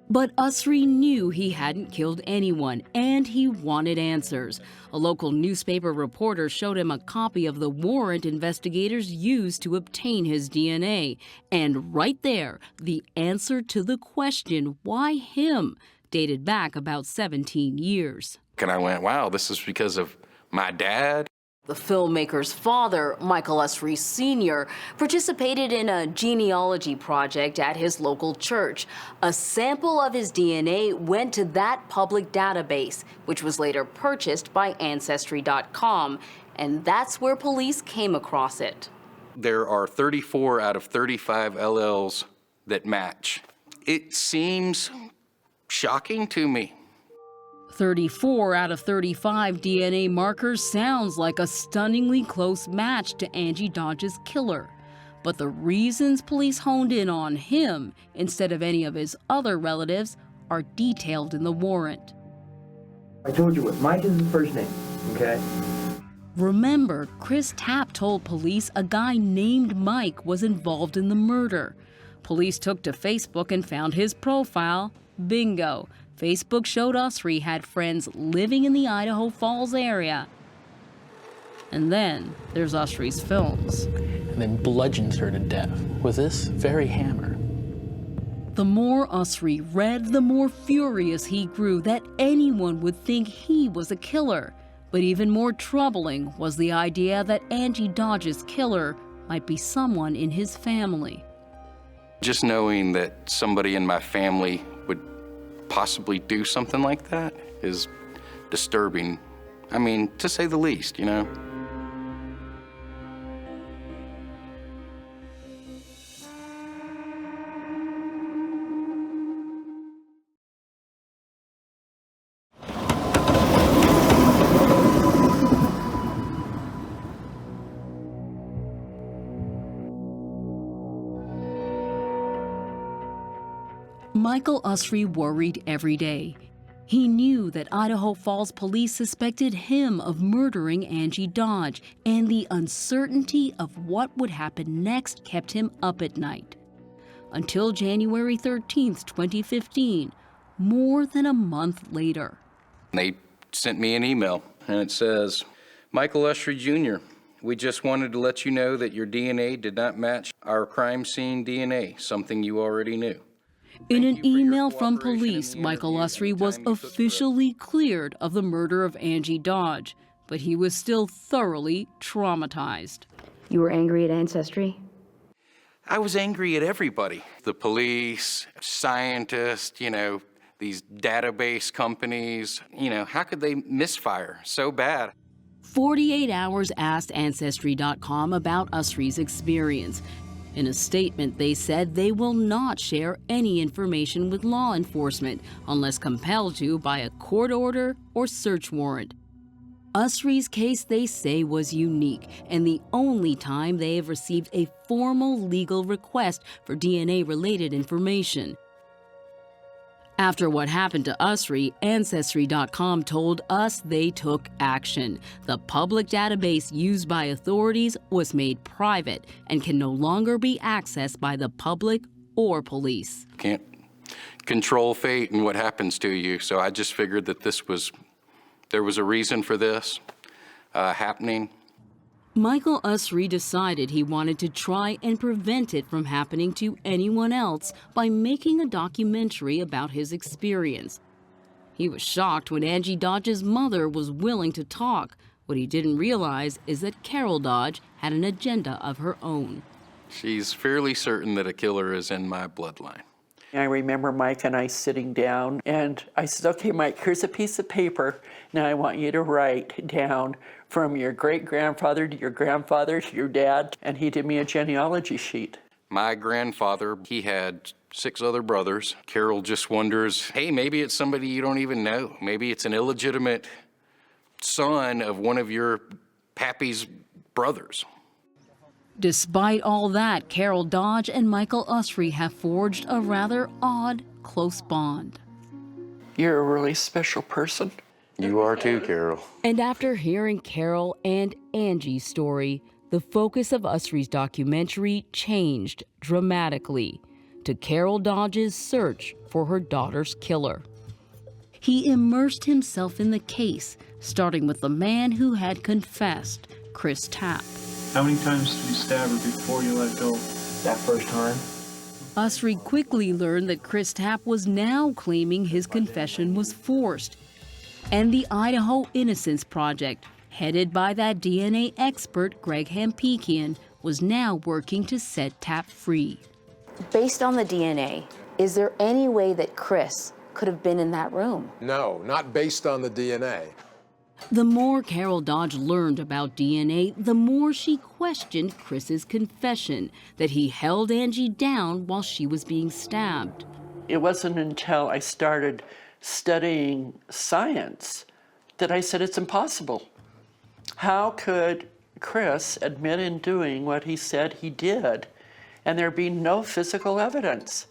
But Usry knew he hadn't killed anyone, and he wanted answers. A local newspaper reporter showed him a copy of the warrant investigators used to obtain his DNA. And right there, the answer to the question, why him, dated back about 17 years. And I went, wow, this is because of my dad? The filmmaker's father, Michael Usry Sr., participated in a genealogy project at his local church. A sample of his DNA went to that public database, which was later purchased by Ancestry.com, and that's where police came across it. There are 34 out of 35 LLs that match. It seems shocking to me. 34 out of 35 DNA markers sounds like a stunningly close match to Angie Dodge's killer. But the reasons police honed in on him instead of any of his other relatives are detailed in the warrant. I told you what Mike is his first name, okay? Remember, Chris Tapp told police a guy named Mike was involved in the murder. Police took to Facebook and found his profile. Bingo. Facebook showed Usry had friends living in the Idaho Falls area. And then there's Usry's films. And then bludgeons her to death with this very hammer. The more Usry read, the more furious he grew that anyone would think he was a killer. But even more troubling was the idea that Angie Dodge's killer might be someone in his family. Just knowing that somebody in my family would possibly do something like that is disturbing. I mean, to say the least, you know? Michael Usry worried every day. He knew that Idaho Falls police suspected him of murdering Angie Dodge, and the uncertainty of what would happen next kept him up at night. Until January 13th, 2015, more than a month later. They sent me an email, and it says, Michael Usry Jr., we just wanted to let you know that your DNA did not match our crime scene DNA, something you already knew. In an email from police, Michael Usry was officially cleared of the murder of Angie Dodge, but he was still thoroughly traumatized. You were angry at Ancestry? I was angry at everybody. The police, scientists, you know, these database companies. You know, how could they misfire so bad? 48 Hours asked Ancestry.com about Usry's experience. In a statement, they said they will not share any information with law enforcement unless compelled to by a court order or search warrant. Usry's case, they say, was unique and the only time they have received a formal legal request for DNA-related information. After what happened to Usry, Ancestry.com told us they took action. The public database used by authorities was made private and can no longer be accessed by the public or police. Can't control fate and what happens to you, so I just figured that this was there was a reason for this happening. Michael Usry decided he wanted to try and prevent it from happening to anyone else by making a documentary about his experience. He was shocked when Angie Dodge's mother was willing to talk. What he didn't realize is that Carol Dodge had an agenda of her own. She's fairly certain that a killer is in my bloodline. I remember Mike and I sitting down, and I said, okay, Mike, here's a piece of paper. Now I want you to write down from your great-grandfather to your grandfather to your dad. And he did me a genealogy sheet. My grandfather, he had 6 other brothers. Carol just wonders, hey, maybe it's somebody you don't even know. Maybe it's an illegitimate son of one of your pappy's brothers. Despite all that, Carol Dodge and Michael Usry have forged a rather odd, close bond. You're a really special person. You are too, Carol. And after hearing Carol and Angie's story, the focus of Usry's documentary changed dramatically to Carol Dodge's search for her daughter's killer. He immersed himself in the case, starting with the man who had confessed, Chris Tapp. How many times did you stab her before you let go? That first time. Usry quickly learned that Chris Tapp was now claiming his confession was forced. And the Idaho Innocence Project, headed by that DNA expert Greg Hampikian, was now working to set Tapp free. Based on the DNA, is there any way that Chris could have been in that room? No, not based on the DNA. The more Carol Dodge learned about DNA, the more she questioned Chris's confession that he held Angie down while she was being stabbed. It wasn't until I started studying science that I said it's impossible. How could Chris admit in doing what he said he did and there be no physical evidence?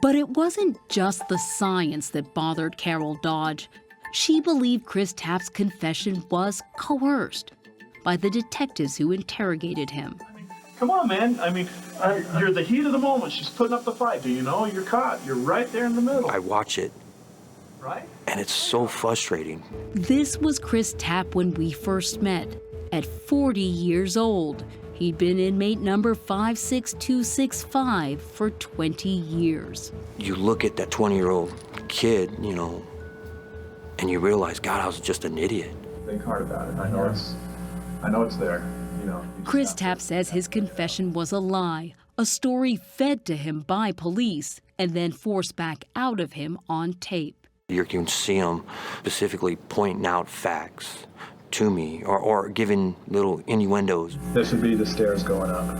But it wasn't just the science that bothered Carol Dodge. She believed Chris Tapp's confession was coerced by the detectives who interrogated him. Come on, man. I mean, you're the heat of the moment. She's putting up the fight. Do you know? You're caught. You're right there in the middle. I watch it. Right? And it's so frustrating. This was Chris Tapp when we first met. At 40 years old, he'd been inmate number 56265 for 20 years. You look at that 20-year-old kid, you know, and you realize, God, I was just an idiot. Think hard about it. I know it's there. You know. Chris Tapp says his confession was a lie, a story fed to him by police and then forced back out of him on tape. You can see him specifically pointing out facts to me or giving little innuendos. This would be the stairs going up.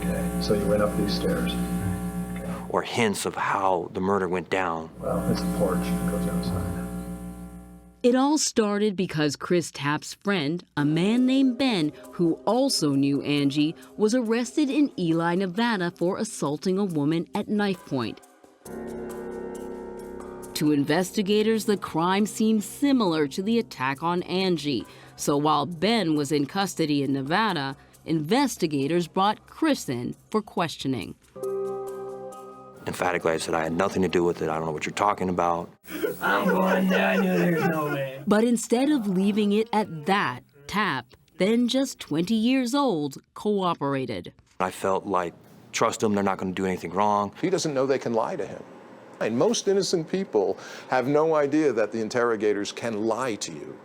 Okay. So you went up these stairs. Okay. Or hints of how the murder went down. Well, it's a porch that goes outside. It all started because Chris Tapp's friend, a man named Ben, who also knew Angie, was arrested in Ely, Nevada for assaulting a woman at knife point. To investigators, the crime seemed similar to the attack on Angie. So while Ben was in custody in Nevada, investigators brought Chris in for questioning. Emphatically, I said I had nothing to do with it. I don't know what you're talking about. I'm going down. I knew there's no way. But instead of leaving it at that, Tapp, then just 20 years old, cooperated. I felt like, trust them, they're not going to do anything wrong. He doesn't know they can lie to him. And most innocent people have no idea that the interrogators can lie to you.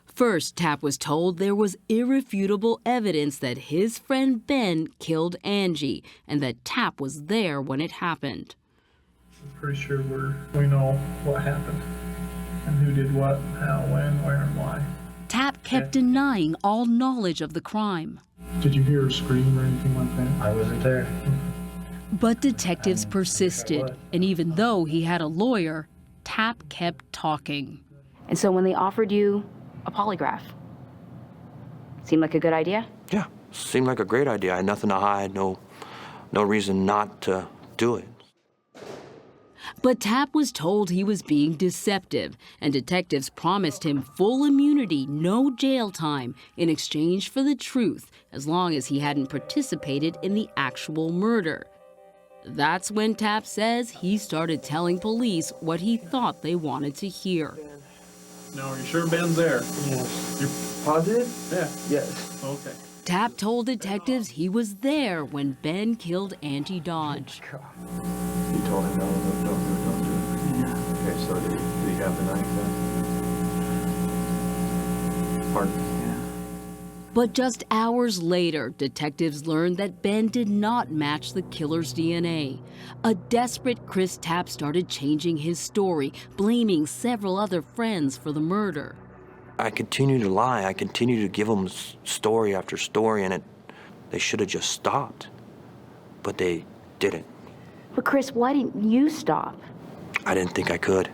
First, Tapp was told there was irrefutable evidence that his friend Ben killed Angie and that Tapp was there when it happened. I'm pretty sure we know what happened and who did what, how, when, where, and why. Tapp kept denying all knowledge of the crime. Did you hear her scream or anything like that? I wasn't there. But detectives persisted, and even though he had a lawyer, Tapp kept talking. And so when they offered you a polygraph, seemed like a good idea? Yeah, seemed like a great idea. I had nothing to hide, no reason not to do it. But Tapp was told he was being deceptive, and detectives promised him full immunity, no jail time, in exchange for the truth, as long as he hadn't participated in the actual murder. That's when Tapp says he started telling police what he thought they wanted to hear. Now, are you sure Ben's there? Yes. You're Positive? Yeah. Yes. Okay. Tapp told detectives he was there when Ben killed Angie Dodge. You told him no, don't do it. Yeah. Okay, so did he have the knife then? Pardon? But just hours later, detectives learned that Ben did not match the killer's DNA. A desperate Chris Tapp started changing his story, blaming several other friends for the murder. I continued to lie. I continued to give them story after story, and they should have just stopped. But they didn't. But Chris, why didn't you stop? I didn't think I could.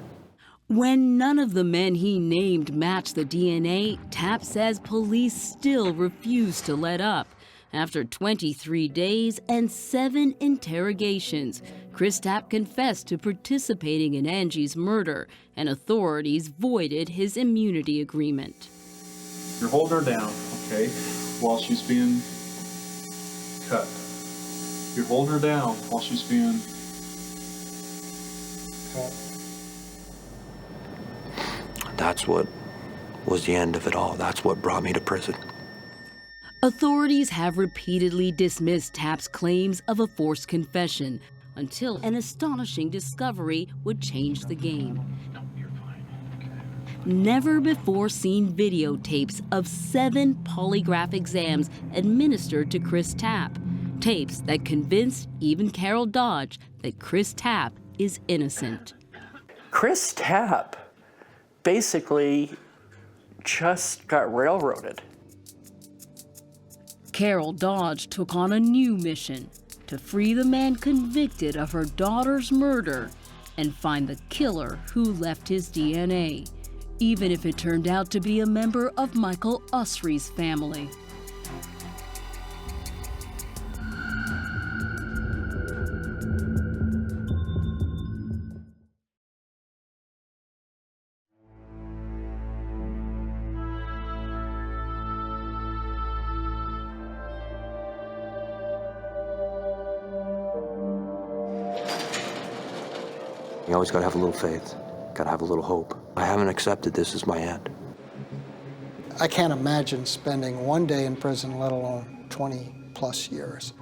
When none of the men he named matched the DNA, Tapp says police still refused to let up. After 23 days and 7 interrogations, Chris Tapp confessed to participating in Angie's murder, and authorities voided his immunity agreement. You're holding her down, okay, while she's being cut. You're holding her down while she's being cut. That's what was the end of it all. That's what brought me to prison. Authorities have repeatedly dismissed Tapp's claims of a forced confession until an astonishing discovery would change the game. Never before seen videotapes of 7 polygraph exams administered to Chris Tapp. Tapes that convinced even Carol Dodge that Chris Tapp is innocent. Chris Tapp basically just got railroaded. Carol Dodge took on a new mission to free the man convicted of her daughter's murder and find the killer who left his DNA, even if it turned out to be a member of Michael Usry's family. You always gotta have a little faith, gotta have a little hope. I haven't accepted this as my end. I can't imagine spending one day in prison, let alone 20+ years.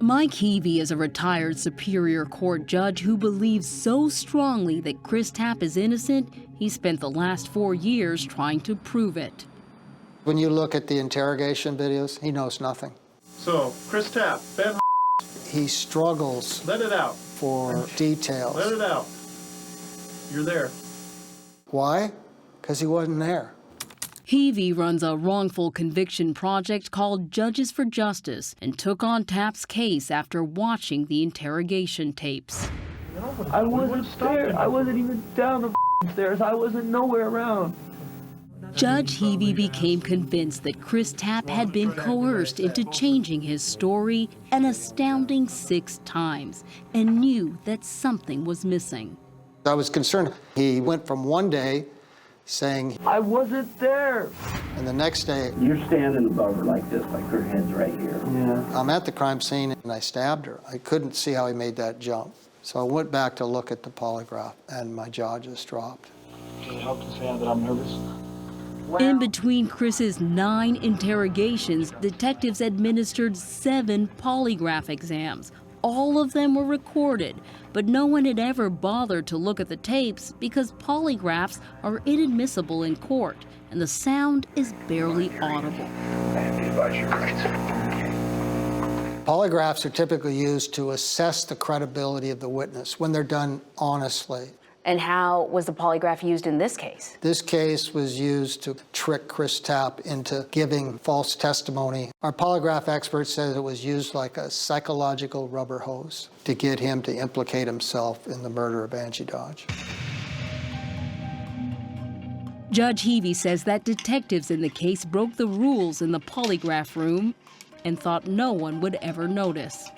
Mike Heavey is a retired Superior Court judge who believes so strongly that Chris Tapp is innocent, he spent the last 4 years trying to prove it. When you look at the interrogation videos, he knows nothing. So, Chris Tapp, Ben. He struggles Let it out. for details. Let it out. You're there. Why? Because he wasn't there. Heavey runs a wrongful conviction project called Judges for Justice and took on Tapp's case after watching the interrogation tapes. I wasn't there. I wasn't even down the stairs. I wasn't nowhere around. Judge Heavey became convinced that Chris Tapp had been coerced into changing his story an astounding 6 times and knew that something was missing. I was concerned. He went from one day saying, I wasn't there. And the next day, you're standing above her like this, like her head's right here. Yeah. I'm at the crime scene and I stabbed her. I couldn't see how he made that jump. So I went back to look at the polygraph and my jaw just dropped. Can you help to say that I'm nervous? In between Chris's 9 interrogations, detectives administered 7 polygraph exams. All of them were recorded, but no one had ever bothered to look at the tapes because polygraphs are inadmissible in court, and the sound is barely audible. Polygraphs are typically used to assess the credibility of the witness when they're done honestly. And how was the polygraph used in this case? This case was used to trick Chris Tapp into giving false testimony. Our polygraph expert says it was used like a psychological rubber hose to get him to implicate himself in the murder of Angie Dodge. Judge Heavey says that detectives in the case broke the rules in the polygraph room and thought no one would ever notice.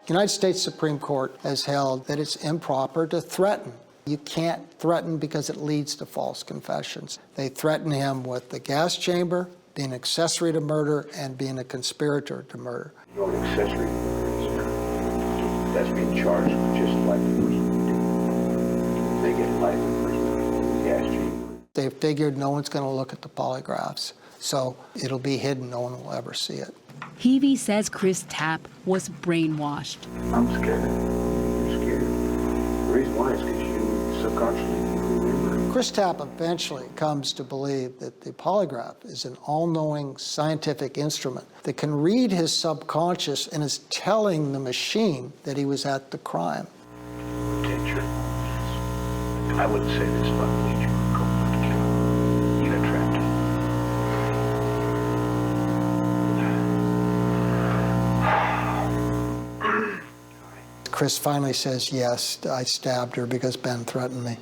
The United States Supreme Court has held that it's improper to threaten. You can't threaten because it leads to false confessions. They threaten him with the gas chamber, being accessory to murder, and being a conspirator to murder. You're an accessory to murder. That's being charged just like the person who did. They get life in prison. Gas chamber. They figured no one's going to look at the polygraphs, so it'll be hidden. No one will ever see it. Heavey says Chris Tapp was brainwashed. I'm scared. You're scared. The reason why is because you subconsciously remember. Chris Tapp eventually comes to believe that the polygraph is an all-knowing scientific instrument that can read his subconscious and is telling the machine that he was at the crime. Teacher, I wouldn't say this, but I believe you were cold-blooded killer. You got trapped. Chris finally says, yes, I stabbed her because Ben threatened me.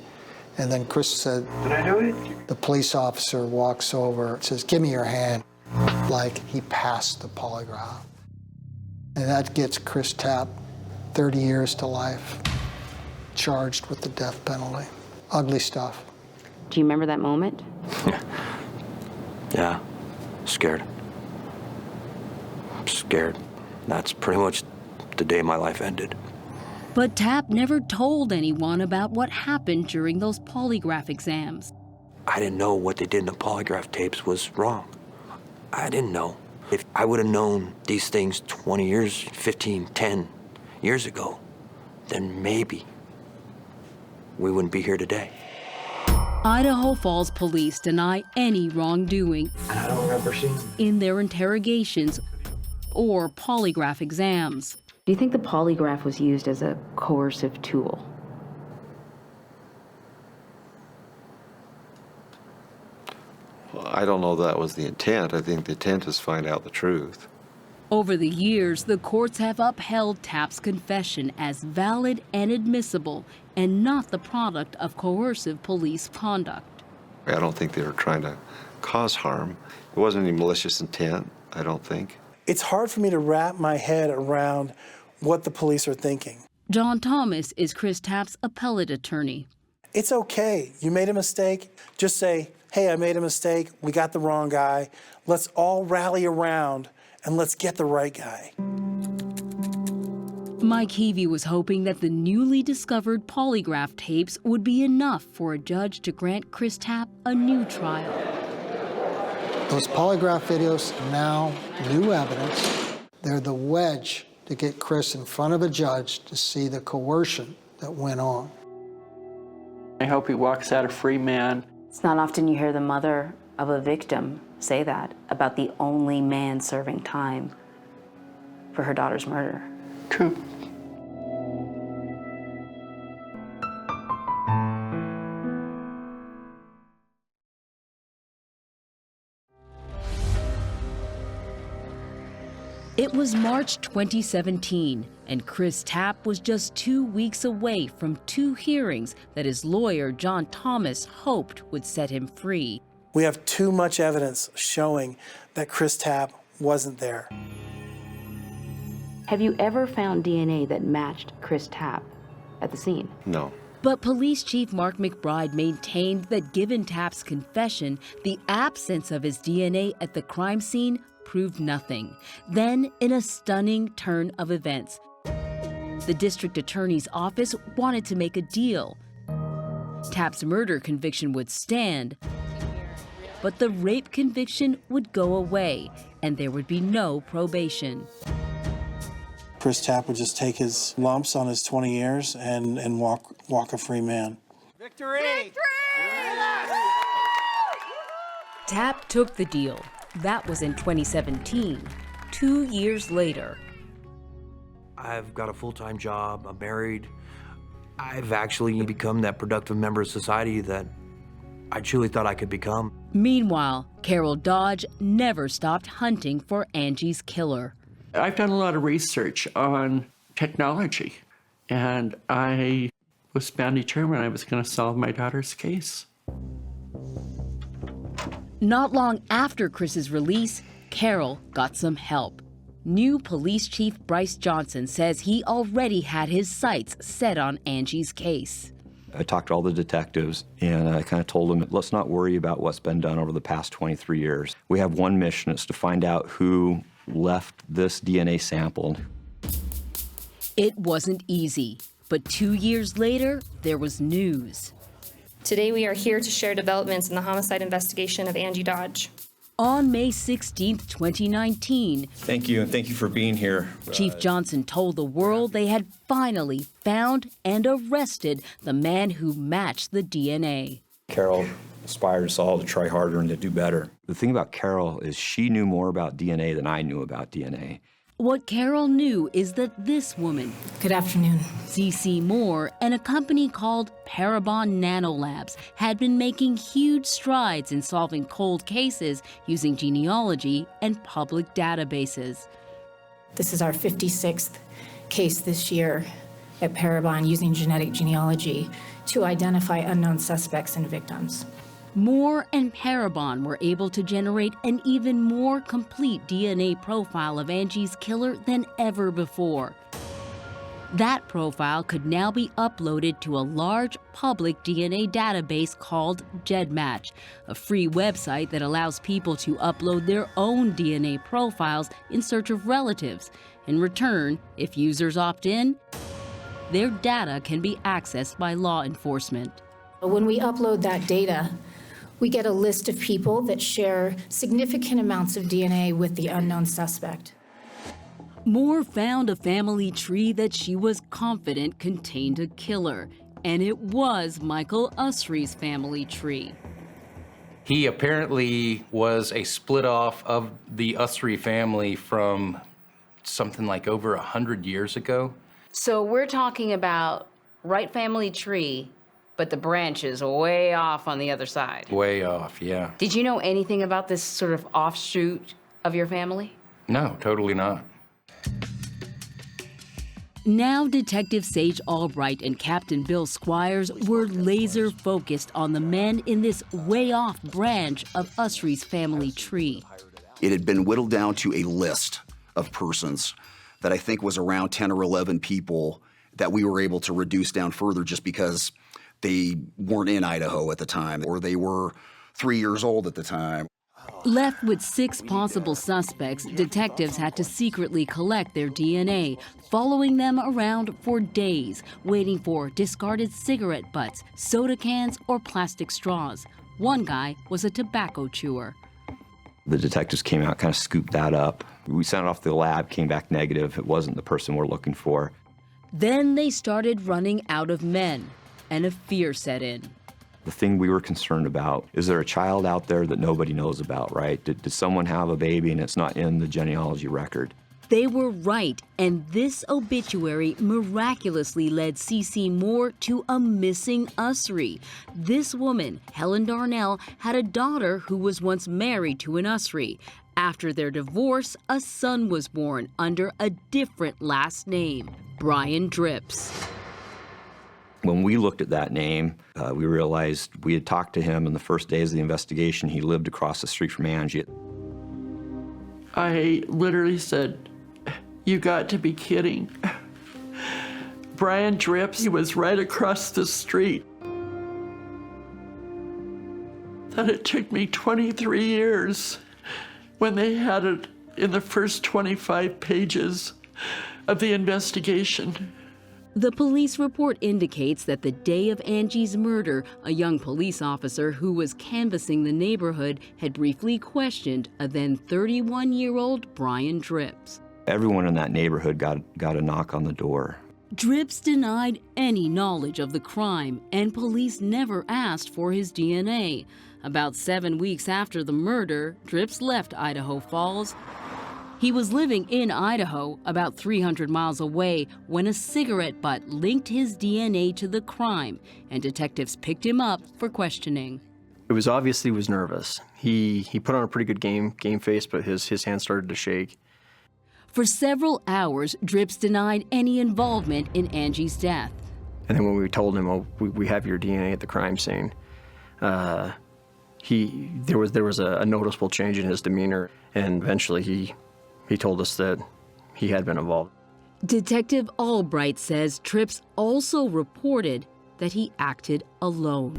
And then Chris said, did I do it? The police officer walks over and says, give me your hand, like he passed the polygraph. And that gets Chris Tapp 30 years to life, charged with the death penalty. Ugly stuff. Do you remember that moment? Yeah, scared. I'm scared. That's pretty much the day my life ended. But Tapp never told anyone about what happened during those polygraph exams. I didn't know what they did in the polygraph tapes was wrong. I didn't know. If I would have known these things 20 years, 15, 10 years ago, then maybe we wouldn't be here today. Idaho Falls police deny any wrongdoing I don't remember seeing them. in their interrogations or polygraph exams. Do you think the polygraph was used as a coercive tool? Well, I don't know that was the intent. I think the intent is to find out the truth. Over the years, the courts have upheld Tapp's confession as valid and admissible and not the product of coercive police conduct. I don't think they were trying to cause harm. It wasn't any malicious intent, I don't think. It's hard for me to wrap my head around what the police are thinking. John Thomas is Chris Tapp's appellate attorney. It's okay. You made a mistake. Just say, hey, I made a mistake. We got the wrong guy. Let's all rally around and let's get the right guy. Mike Heavey was hoping that the newly discovered polygraph tapes would be enough for a judge to grant Chris Tapp a new trial. Those polygraph videos, now new evidence, they're the wedge to get Chris in front of a judge to see the coercion that went on. I hope he walks out a free man. It's not often you hear the mother of a victim say that about the only man serving time for her daughter's murder. True. It was March 2017, and Chris Tapp was just 2 weeks away from 2 hearings that his lawyer, John Thomas, hoped would set him free. We have too much evidence showing that Chris Tapp wasn't there. Have you ever found DNA that matched Chris Tapp at the scene? No. But Police Chief Mark McBride maintained that given Tapp's confession, the absence of his DNA at the crime scene proved nothing. Then, in a stunning turn of events, the district attorney's office wanted to make a deal. Tapp's murder conviction would stand, but the rape conviction would go away, and there would be no probation. Chris Tapp would just take his lumps on his 20 years and walk a free man. Victory! Tapp took the deal. That was in 2017. 2 years later. I've got a full-time job, I'm married. I've actually become that productive member of society that I truly thought I could become. Meanwhile, Carol Dodge never stopped hunting for Angie's killer. I've done a lot of research on technology, and I was bound determined I was going to solve my daughter's case. Not long after Chris's release, Carol got some help. New Police Chief Bryce Johnson says he already had his sights set on Angie's case. I talked to all the detectives, and I kind of told them, let's not worry about what's been done over the past 23 years. We have one mission, it's to find out who left this DNA sample. It wasn't easy, but 2 years later, there was news. Today we are here to share developments in the homicide investigation of Angie Dodge. On May 16, 2019, Thank you, and thank you for being here. Chief Johnson told the world they had finally found and arrested the man who matched the DNA. Carol inspired us all to try harder and to do better. The thing about Carol is she knew more about DNA than I knew about DNA. What Carol knew is that this woman, good afternoon, CC Moore, and a company called Parabon Nanolabs had been making huge strides in solving cold cases using genealogy and public databases. This is our 56th case this year at Parabon using genetic genealogy to identify unknown suspects and victims. Moore and Parabon were able to generate an even more complete DNA profile of Angie's killer than ever before. That profile could now be uploaded to a large public DNA database called GEDmatch, a free website that allows people to upload their own DNA profiles in search of relatives. In return, if users opt in, their data can be accessed by law enforcement. When we upload that data, we get a list of people that share significant amounts of DNA with the unknown suspect. Moore found a family tree that she was confident contained a killer, and it was Michael Usry's family tree. He apparently was a split off of the Usry family from something like over 100 years ago. So we're talking about right family tree, but the branch is way off on the other side. Way off, yeah. Did you know anything about this sort of offshoot of your family? No, totally not. Now Detective Sage Albright and Captain Bill Squires were laser focused on the men in this way off branch of Usry's family tree. It had been whittled down to a list of persons that I think was around 10 or 11 people that we were able to reduce down further just because they weren't in Idaho at the time, or they were 3 years old at the time. Left with 6 possible suspects, detectives had to secretly collect their DNA, following them around for days, waiting for discarded cigarette butts, soda cans, or plastic straws. One guy was a tobacco chewer. The detectives came out, kind of scooped that up. We sent it off to the lab, came back negative. It wasn't the person we're looking for. Then they started running out of men, and a fear set in. The thing we were concerned about, is there a child out there that nobody knows about, right? Did someone have a baby and it's not in the genealogy record? They were right, and this obituary miraculously led CC Moore to a missing Usry. This woman, Helen Darnell, had a daughter who was once married to an Usry. After their divorce, a son was born under a different last name, Brian Drips. When we looked at that name, we realized we had talked to him in the first days of the investigation. He lived across the street from Angie. I literally said, "You got to be kidding." Brian Drips, he was right across the street. That it took me 23 years when they had it in the first 25 pages of the investigation. The police report indicates that the day of Angie's murder, a young police officer who was canvassing the neighborhood had briefly questioned a then 31-year-old Brian Drips. Everyone in that neighborhood got a knock on the door. Drips denied any knowledge of the crime, and police never asked for his DNA. About 7 weeks after the murder, Drips left Idaho Falls. He was living in Idaho, about 300 miles away, when a cigarette butt linked his DNA to the crime, and detectives picked him up for questioning. It was obvious he was nervous. He put on a pretty good game face, but his hands started to shake. For several hours, Drips denied any involvement in Angie's death. And then when we told him, "Oh, we have your DNA at the crime scene," there was a noticeable change in his demeanor, and eventually he told us that he had been involved. Detective Albright says Drips also reported that he acted alone.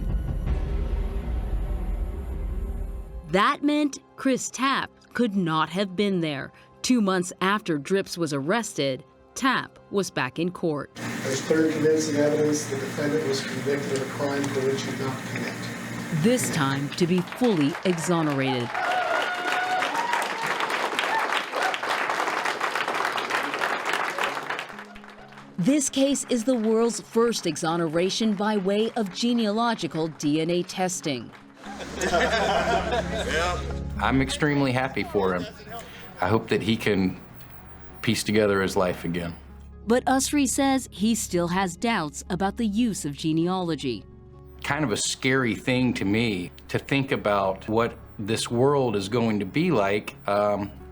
That meant Chris Tapp could not have been there. 2 months after Drips was arrested, Tapp was back in court. There's clear convincing evidence the defendant was convicted of a crime for which he did not commit. This time to be fully exonerated. This case is the world's first exoneration by way of genealogical DNA testing. I'm extremely happy for him. I hope that he can piece together his life again. But Usry says he still has doubts about the use of genealogy. Kind of a scary thing to me to think about what this world is going to be like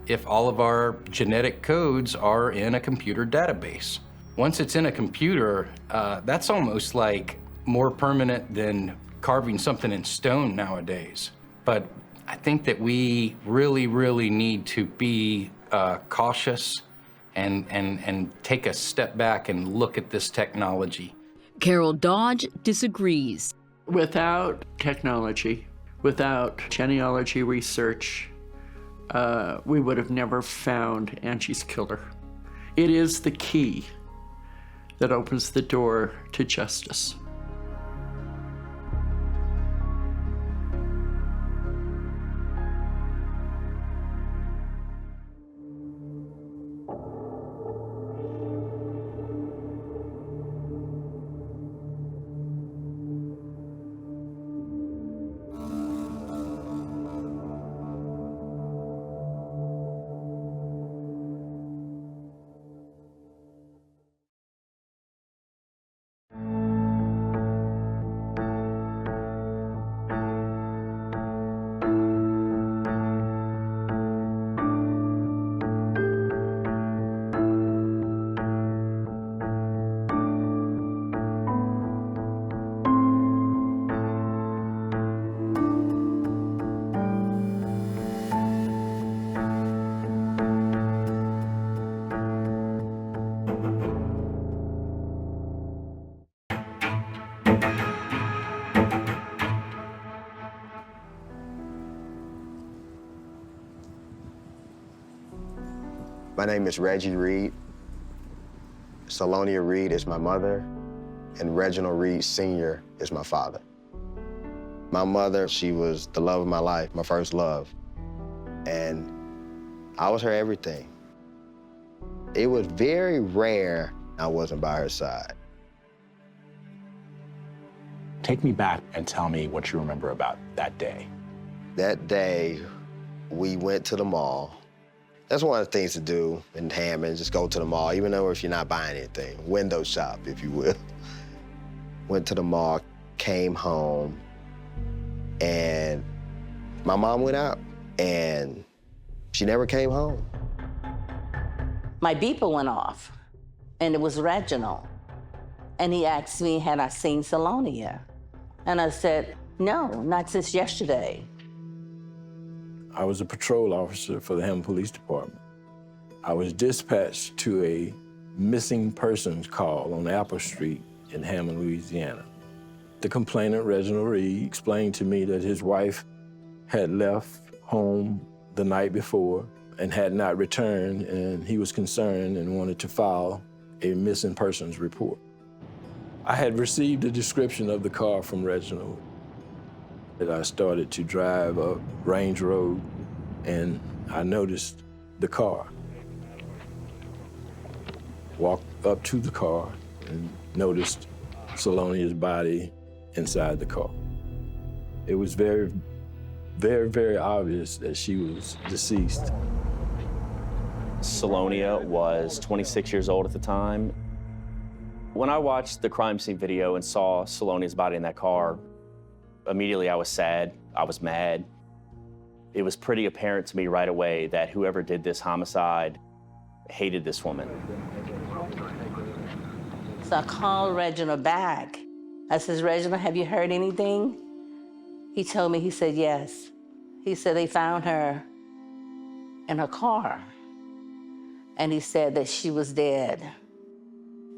if all of our genetic codes are in a computer database. Once it's in a computer, that's almost like more permanent than carving something in stone nowadays. But I think that we really, really need to be cautious and take a step back and look at this technology. Carol Dodge disagrees. Without technology, without genealogy research, we would have never found Angie's killer. It is the key that opens the door to justice. My name is Reggie Reed. Salonia Reed is my mother, and Reginald Reed Sr. is my father. My mother, she was the love of my life, my first love, and I was her everything. It was very rare I wasn't by her side. Take me back and tell me what you remember about that day. That day, we went to the mall. That's one of the things to do in Hammond, just go to the mall, even though if you're not buying anything, window shop, if you will. Went to the mall, came home, and my mom went out, and she never came home. My beeper went off, and it was Reginald. And he asked me, had I seen Salonia? And I said, no, not since yesterday. I was a patrol officer for the Hammond Police Department. I was dispatched to a missing persons call on Apple Street in Hammond, Louisiana. The complainant, Reginald Reed, explained to me that his wife had left home the night before and had not returned, and he was concerned and wanted to file a missing persons report. I had received a description of the car from Reginald. I started to drive up Range Road, and I noticed the car. Walked up to the car and noticed Salonia's body inside the car. It was very, very, very obvious that she was deceased. Salonia was 26 years old at the time. When I watched the crime scene video and saw Salonia's body in that car, immediately I was sad, I was mad. It was pretty apparent to me right away that whoever did this homicide hated this woman. So I called Reginald back. I says, Reginald, have you heard anything? He told me, he said, yes. He said they found her in her car. And he said that she was dead.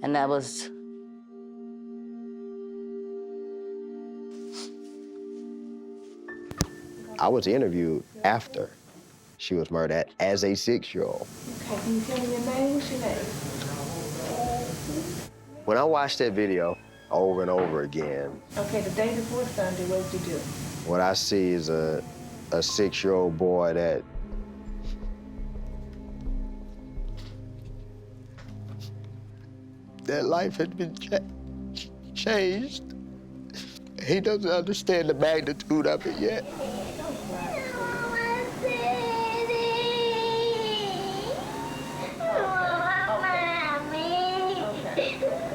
And that was I was interviewed after she was murdered as a 6-year-old. Okay, can you tell me your name? What's your name? When I watched that video over and over again, Okay, the day before Sunday, what did you do? what I see is a 6-year-old boy that life had been changed. He doesn't understand the magnitude of it yet.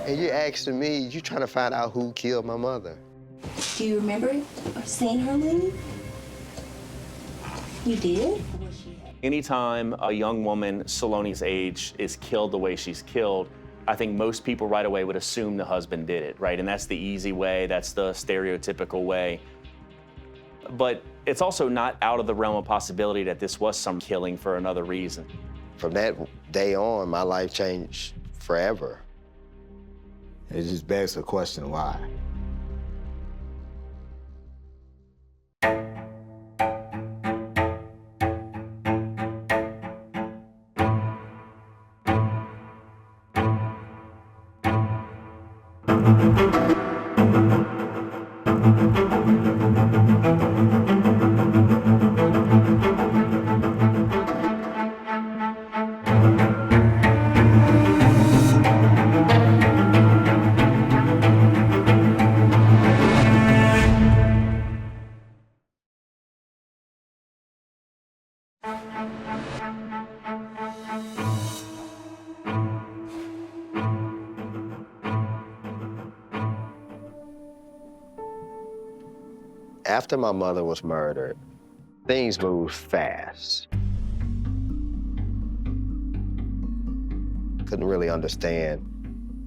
And you're asking me, you trying to find out who killed my mother. Do you remember seeing her leave? You did? Anytime a young woman Saloni's age is killed the way she's killed, I think most people right away would assume the husband did it, right? And that's the easy way, that's the stereotypical way. But it's also not out of the realm of possibility that this was some killing for another reason. From that day on, my life changed forever. It just begs the question, why? After my mother was murdered, things moved fast. Couldn't really understand,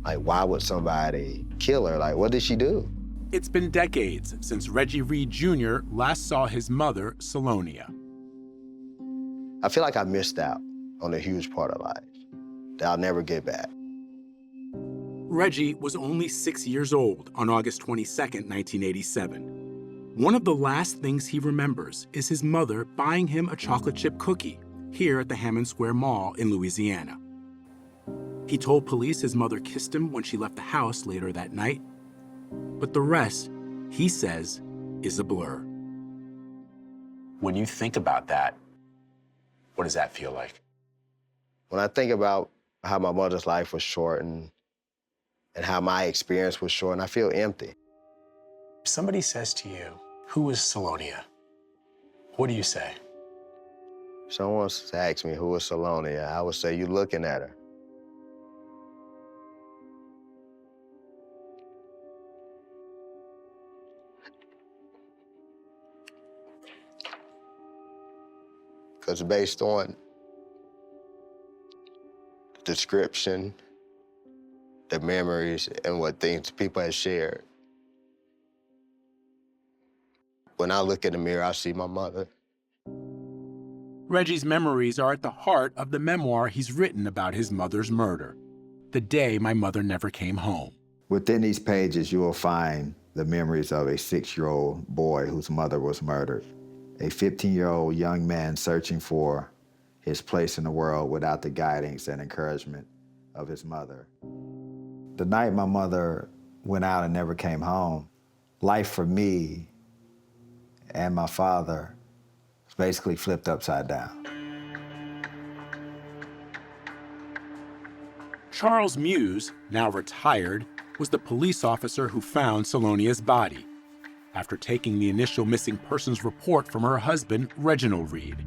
like, why would somebody kill her? Like, what did she do? It's been decades since Reggie Reed Jr. last saw his mother, Salonia. I feel like I missed out on a huge part of life that I'll never get back. Reggie was only 6 years old on August 22nd, 1987. One of the last things he remembers is his mother buying him a chocolate chip cookie here at the Hammond Square Mall in Louisiana. He told police his mother kissed him when she left the house later that night, but the rest, he says, is a blur. When you think about that, what does that feel like? When I think about how my mother's life was shortened and how my experience was shortened, I feel empty. If somebody says to you, who is Salonia? What do you say? If someone asks me who is Salonia, I would say, you're looking at her. Because based on the description, the memories, and what things people have shared, when I look in the mirror, I see my mother. Reggie's memories are at the heart of the memoir he's written about his mother's murder, The Day My Mother Never Came Home. Within these pages, you will find the memories of a 6-year-old boy whose mother was murdered, a 15-year-old young man searching for his place in the world without the guidance and encouragement of his mother. The night my mother went out and never came home, life for me and my father was basically flipped upside down. Charles Muse, now retired, was the police officer who found Salonia's body after taking the initial missing persons report from her husband, Reginald Reed.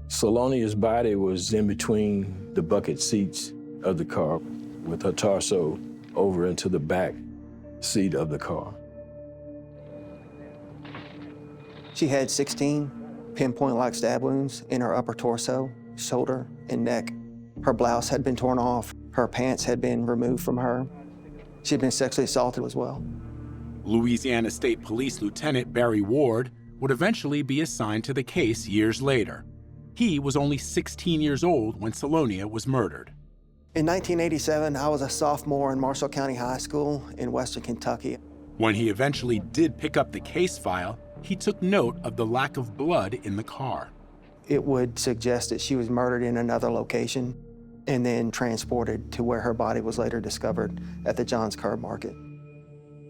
Salonia's body was in between the bucket seats of the car with her torso over into the back seat of the car. She had 16 pinpoint-like stab wounds in her upper torso, shoulder, and neck. Her blouse had been torn off. Her pants had been removed from her. She had been sexually assaulted as well. Louisiana State Police Lieutenant Barry Ward would eventually be assigned to the case years later. He was only 16 years old when Salonia was murdered. In 1987, I was a sophomore in Marshall County High School in western Kentucky. When he eventually did pick up the case file, he took note of the lack of blood in the car. It would suggest that she was murdered in another location. and then transported to where her body was later discovered at the Johns Curb Market.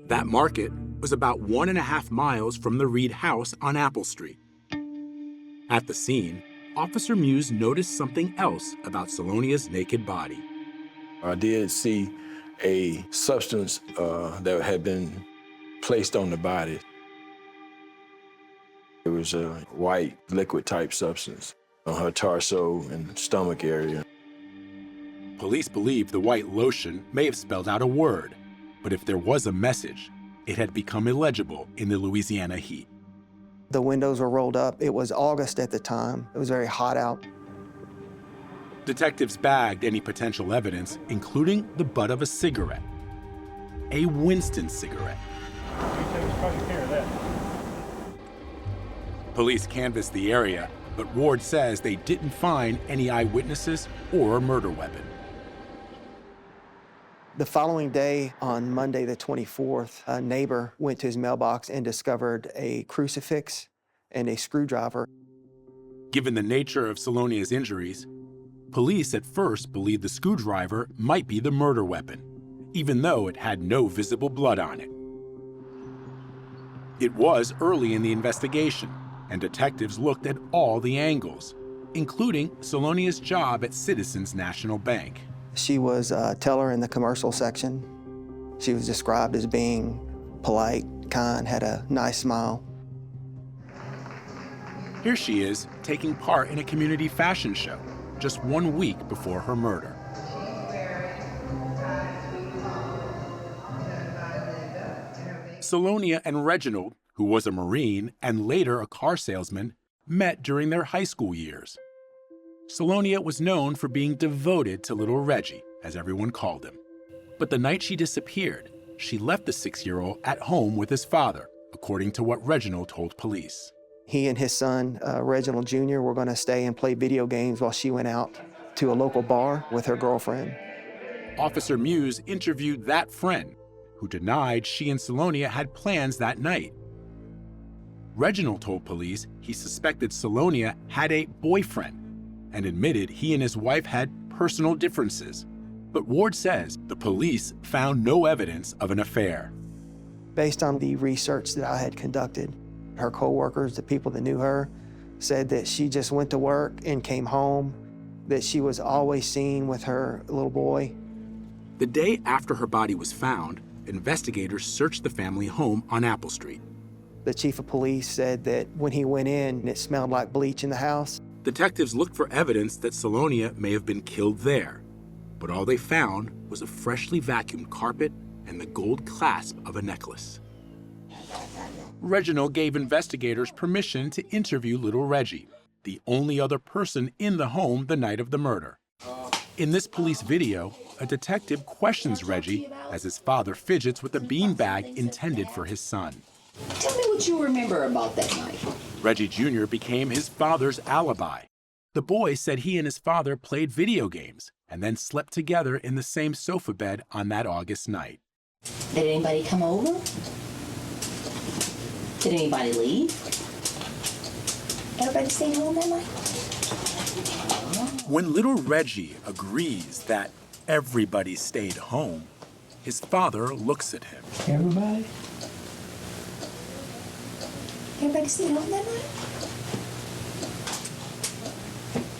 That market was about 1.5 miles from the Reed house on Apple Street. At the scene, Officer Muse noticed something else about Salonia's naked body. I did see a substance that had been placed on the body. It was a white liquid type substance on her torso and stomach area. Police believe the white lotion may have spelled out a word, but if there was a message, it had become illegible in the Louisiana heat. The windows were rolled up. It was August at the time. It was very hot out. Detectives bagged any potential evidence, including the butt of a cigarette. A Winston cigarette. Police canvassed the area, but Ward says they didn't find any eyewitnesses or a murder weapon. The following day, on Monday the 24th, a neighbor went to his mailbox and discovered a crucifix and a screwdriver. Given the nature of Salonia's injuries, police at first believed the screwdriver might be the murder weapon, even though it had no visible blood on it. It was early in the investigation, and detectives looked at all the angles, including Salonia's job at Citizens National Bank. She was a teller in the commercial section. She was described as being polite, kind, had a nice smile. Here she is, taking part in a community fashion show, just 1 week before her murder. Salonia and Reginald, who was a Marine and later a car salesman, met during their high school years. Salonia was known for being devoted to little Reggie, as everyone called him. But the night she disappeared, she left the 6-year-old at home with his father, according to what Reginald told police. He and his son, Reginald Jr., were going to stay and play video games while she went out to a local bar with her girlfriend. Officer Muse interviewed that friend, who denied she and Salonia had plans that night. Reginald told police he suspected Salonia had a boyfriend and admitted he and his wife had personal differences. But Ward says the police found no evidence of an affair. Based on the research that I had conducted, her co-workers, the people that knew her, said that she just went to work and came home, that she was always seen with her little boy. The day after her body was found, investigators searched the family home on Apple Street. The chief of police said that when he went in, it smelled like bleach in the house. Detectives looked for evidence that Salonia may have been killed there, but all they found was a freshly vacuumed carpet and the gold clasp of a necklace. Reginald gave investigators permission to interview little Reggie, the only other person in the home the night of the murder. In this police video, a detective questions Reggie as his father fidgets with a beanbag intended for his son. Tell me what you remember about that night. Reggie Jr. became his father's alibi. The boy said he and his father played video games and then slept together in the same sofa bed on that August night. Did anybody come over? Did anybody leave? Everybody stayed home that night? When little Reggie agrees that everybody stayed home, his father looks at him. Everybody? Everybody stayed home that night?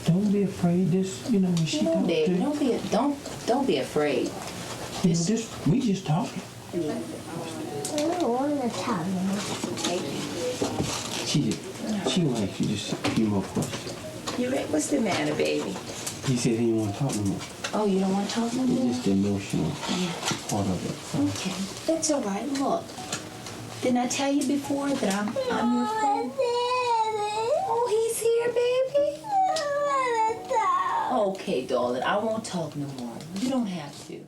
Don't be afraid. This, when she talks to you. Don't be afraid. We just talking. She likes you. Just a few more questions. What's the matter, baby? He said he didn't want to talk no more. Oh, you don't want to talk no more? It's just the emotional part of it. Okay, that's all right. Look, didn't I tell you before that I'm your friend? Oh, he's here, baby. Okay, darling, I won't talk no more. You don't have to.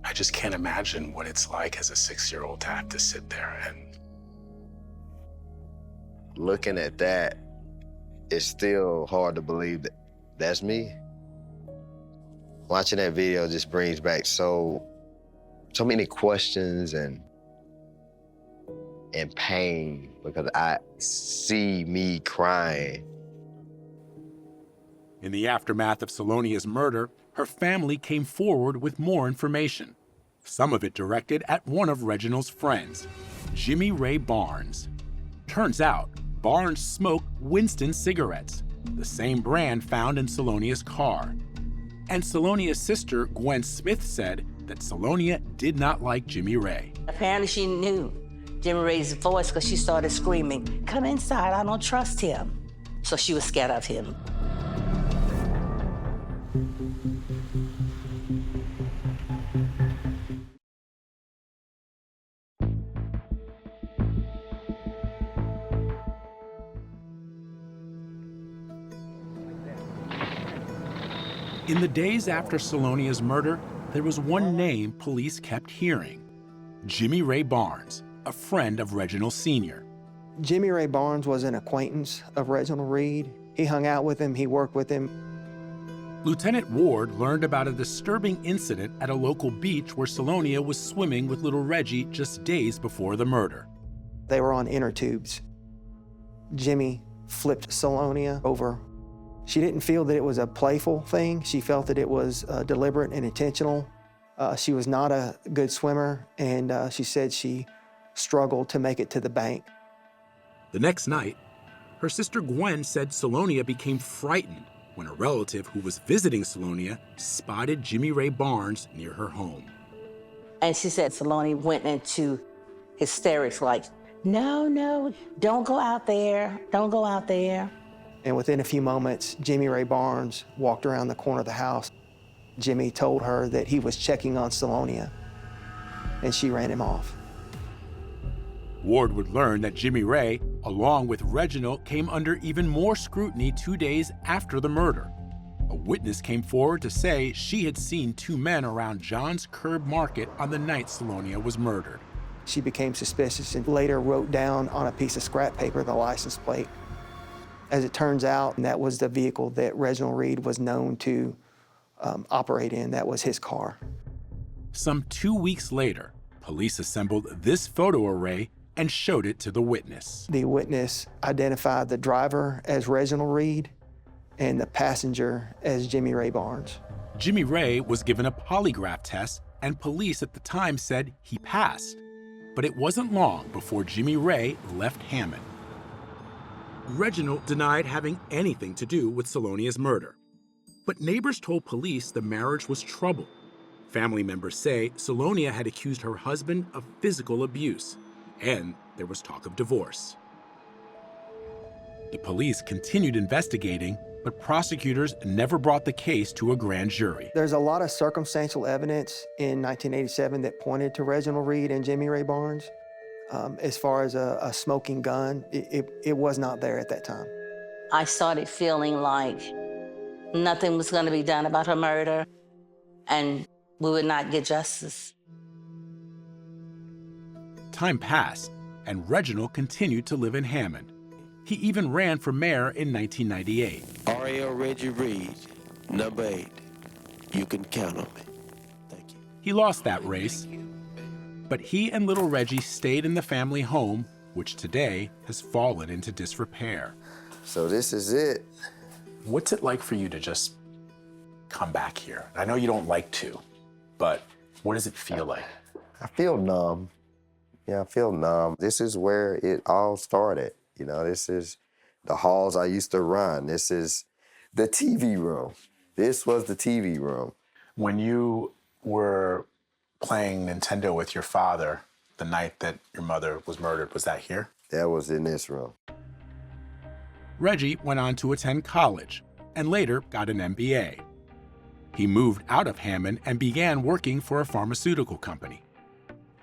I just can't imagine what it's like as a 6-year-old to have to sit there and... Looking at that, it's still hard to believe that that's me. Watching that video just brings back so many questions and pain, because I see me crying In the aftermath of Salonia's murder, her family came forward with more information, some of it directed at one of Reginald's friends, Jimmy Ray Barnes. Turns out, Barnes smoked Winston cigarettes, the same brand found in Salonia's car. And Salonia's sister, Gwen Smith, said that Salonia did not like Jimmy Ray. Apparently she knew Jimmy Ray's voice because she started screaming, "Come inside, I don't trust him." So she was scared of him. In the days after Salonia's murder, there was one name police kept hearing: Jimmy Ray Barnes, a friend of Reginald Sr. Jimmy Ray Barnes was an acquaintance of Reginald Reed. He hung out with him, he worked with him. Lieutenant Ward learned about a disturbing incident at a local beach where Salonia was swimming with little Reggie just days before the murder. They were on inner tubes. Jimmy flipped Salonia over. She didn't feel that it was a playful thing. She felt that it was deliberate and intentional. She was not a good swimmer, and she said she struggled to make it to the bank. The next night, her sister Gwen said Salonia became frightened when a relative who was visiting Salonia spotted Jimmy Ray Barnes near her home. And she said Salonia went into hysterics like, "No, no, don't go out there, don't go out there." And within a few moments, Jimmy Ray Barnes walked around the corner of the house. Jimmy told her that he was checking on Salonia, and she ran him off. Ward would learn that Jimmy Ray, along with Reginald, came under even more scrutiny 2 days after the murder. A witness came forward to say she had seen two men around John's Curb Market on the night Salonia was murdered. She became suspicious and later wrote down on a piece of scrap paper the license plate. As it turns out, that was the vehicle that Reginald Reed was known to operate in. That was his car. Some 2 weeks later, police assembled this photo array and showed it to the witness. The witness identified the driver as Reginald Reed and the passenger as Jimmy Ray Barnes. Jimmy Ray was given a polygraph test, and police at the time said he passed. But it wasn't long before Jimmy Ray left Hammond. Reginald denied having anything to do with Salonia's murder. But neighbors told police the marriage was troubled. Family members say Salonia had accused her husband of physical abuse, and there was talk of divorce. The police continued investigating, but prosecutors never brought the case to a grand jury. There's a lot of circumstantial evidence in 1987 that pointed to Reginald Reed and Jimmy Ray Barnes. As far as a smoking gun, it was not there at that time. I started feeling like nothing was going to be done about her murder, and we would not get justice. Time passed, and Reginald continued to live in Hammond. He even ran for mayor in 1998. R.L. Reggie Reed, number 8. You can count on me. Thank you. He lost that race, but he and little Reggie stayed in the family home, which today has fallen into disrepair. So this is it. What's it like for you to just come back here? I know you don't like to, but what does it feel like? I feel numb. Yeah, I feel numb. This is where it all started. You know, this is the halls I used to run. This is the TV room. This was the TV room. When you were playing Nintendo with your father the night that your mother was murdered, was that here? That was in this room. Reggie went on to attend college and later got an MBA. He moved out of Hammond and began working for a pharmaceutical company.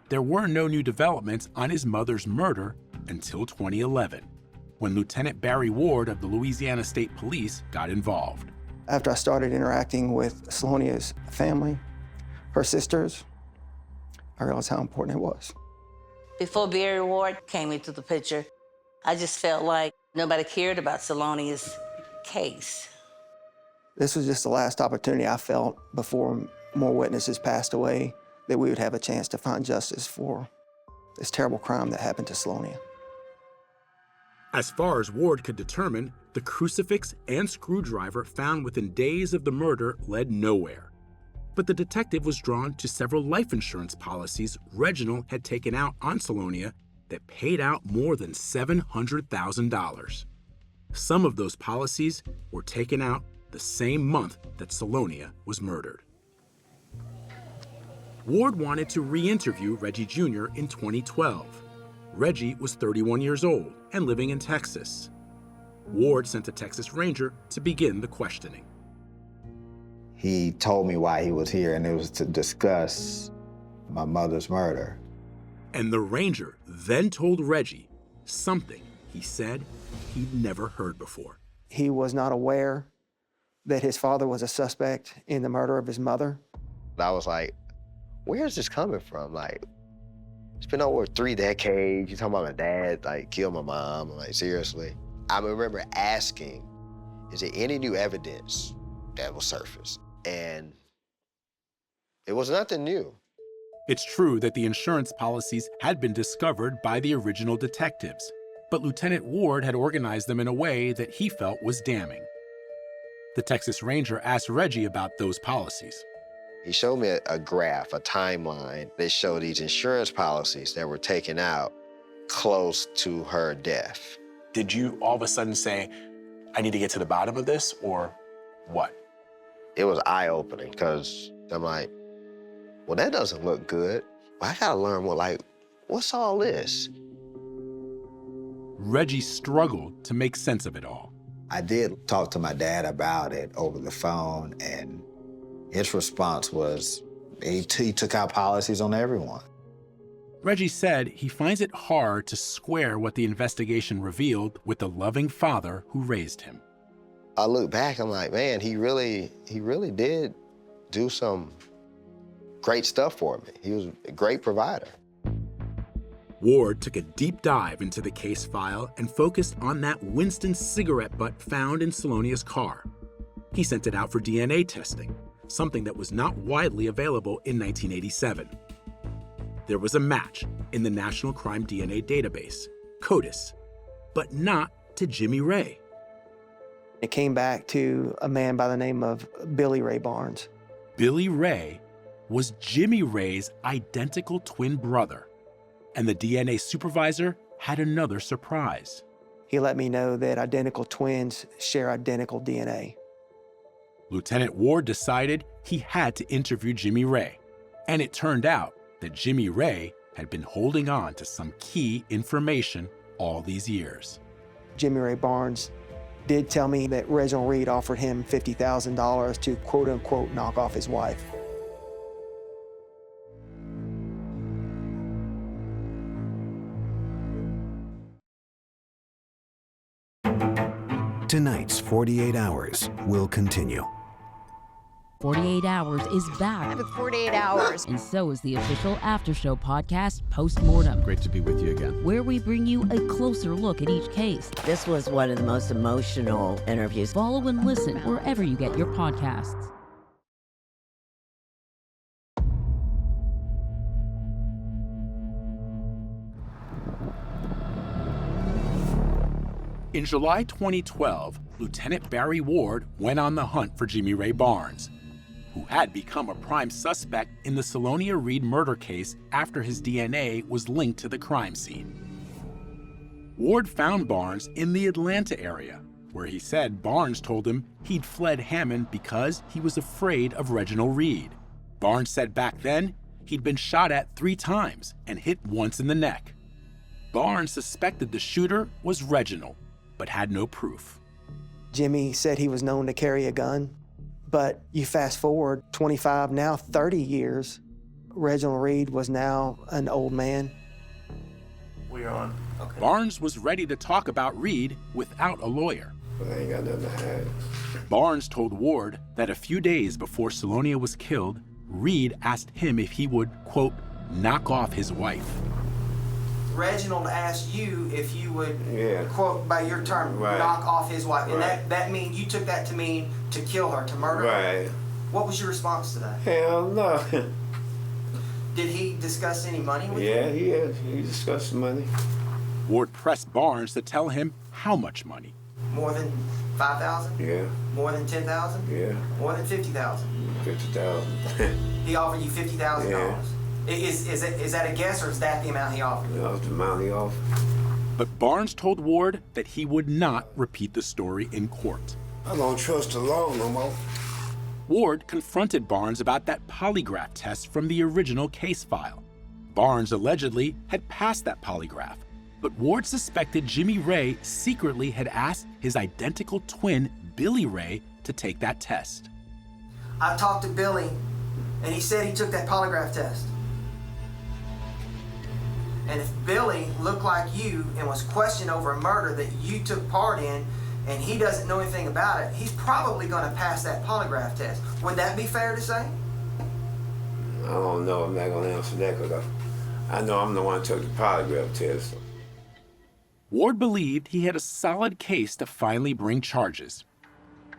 There were no new developments on his mother's murder until 2011, when Lieutenant Barry Ward of the Louisiana State Police got involved. After I started interacting with Salonia's family, her sisters, I realized how important it was. Before Barry Ward came into the picture, I just felt like nobody cared about Salonia's case. This was just the last opportunity I felt before more witnesses passed away that we would have a chance to find justice for this terrible crime that happened to Salonia. As far as Ward could determine, the crucifix and screwdriver found within days of the murder led nowhere. But the detective was drawn to several life insurance policies Reginald had taken out on Salonia that paid out more than $700,000. Some of those policies were taken out the same month that Salonia was murdered. Ward wanted to re-interview Reggie Jr. in 2012. Reggie was 31 years old and living in Texas. Ward sent a Texas Ranger to begin the questioning. He told me why he was here, and it was to discuss my mother's murder. And the Ranger then told Reggie something he said he'd never heard before. He was not aware that his father was a suspect in the murder of his mother. I was like, where is this coming from? Like, it's been over 3 decades. You talking about my dad, like, killed my mom? I'm like, seriously? I remember asking, is there any new evidence that will surface? And it was nothing new. It's true that the insurance policies had been discovered by the original detectives, but Lieutenant Ward had organized them in a way that he felt was damning. The Texas Ranger asked Reggie about those policies. He showed me a graph, a timeline that showed these insurance policies that were taken out close to her death. Did you all of a sudden say, I need to get to the bottom of this, or what? It was eye-opening, because I'm like, well, that doesn't look good. I gotta learn what's all this? Reggie struggled to make sense of it all. I did talk to my dad about it over the phone, and his response was he took out policies on everyone. Reggie said he finds it hard to square what the investigation revealed with the loving father who raised him. I look back, I'm like, man, he really did do some great stuff for me. He was a great provider. Ward took a deep dive into the case file and focused on that Winston cigarette butt found in Salonia's car. He sent it out for DNA testing, something that was not widely available in 1987. There was a match in the National Crime DNA Database, CODIS, but not to Jimmy Ray. It came back to a man by the name of Billy Ray Barnes. Billy Ray was Jimmy Ray's identical twin brother, and the DNA supervisor had another surprise. He let me know that identical twins share identical DNA. Lieutenant Ward decided he had to interview Jimmy Ray, and it turned out that Jimmy Ray had been holding on to some key information all these years. Jimmy Ray Barnes did tell me that Reginald Reed offered him $50,000 to quote-unquote knock off his wife. Tonight's 48 Hours will continue. 48 Hours is back. With 48 Hours. And so is the official after show podcast, Postmortem. Great to be with you again. Where we bring you a closer look at each case. This was one of the most emotional interviews. Follow and listen wherever you get your podcasts. In July 2012, Lieutenant Barry Ward went on the hunt for Jimmy Ray Barnes, who had become a prime suspect in the Salonia Reed murder case after his DNA was linked to the crime scene. Ward found Barnes in the Atlanta area, where he said Barnes told him he'd fled Hammond because he was afraid of Reginald Reed. Barnes said back then he'd been shot at 3 times and hit once in the neck. Barnes suspected the shooter was Reginald, but had no proof. Jimmy said he was known to carry a gun, but you fast forward 25, now 30 years, Reginald Reed was now an old man. We're on. Okay. Barnes was ready to talk about Reed without a lawyer. But I ain't got nothing to hide. Barnes told Ward that a few days before Salonia was killed, Reed asked him if he would, quote, knock off his wife. Reginald asked you if you would, quote, by your term, knock off his wife. And that means you took that to mean to kill her, to murder her? Right. What was your response to that? Hell no. Did he discuss any money with you? Yeah, he discussed money. Ward pressed Barnes to tell him how much money. More than 5,000? Yeah. More than 10,000? Yeah. More than 50,000? 50,000. He offered you $50,000. Yeah. Is that a guess, or is that the amount he offered? That was the amount he offered. But Barnes told Ward that he would not repeat the story in court. I don't trust the law no more. Ward confronted Barnes about that polygraph test from the original case file. Barnes allegedly had passed that polygraph, but Ward suspected Jimmy Ray secretly had asked his identical twin, Billy Ray, to take that test. I talked to Billy, and he said he took that polygraph test. And if Billy looked like you and was questioned over a murder that you took part in, and he doesn't know anything about it, he's probably going to pass that polygraph test. Would that be fair to say? I don't know. I'm not going to answer that because I know I'm the one who took the polygraph test. Ward believed he had a solid case to finally bring charges.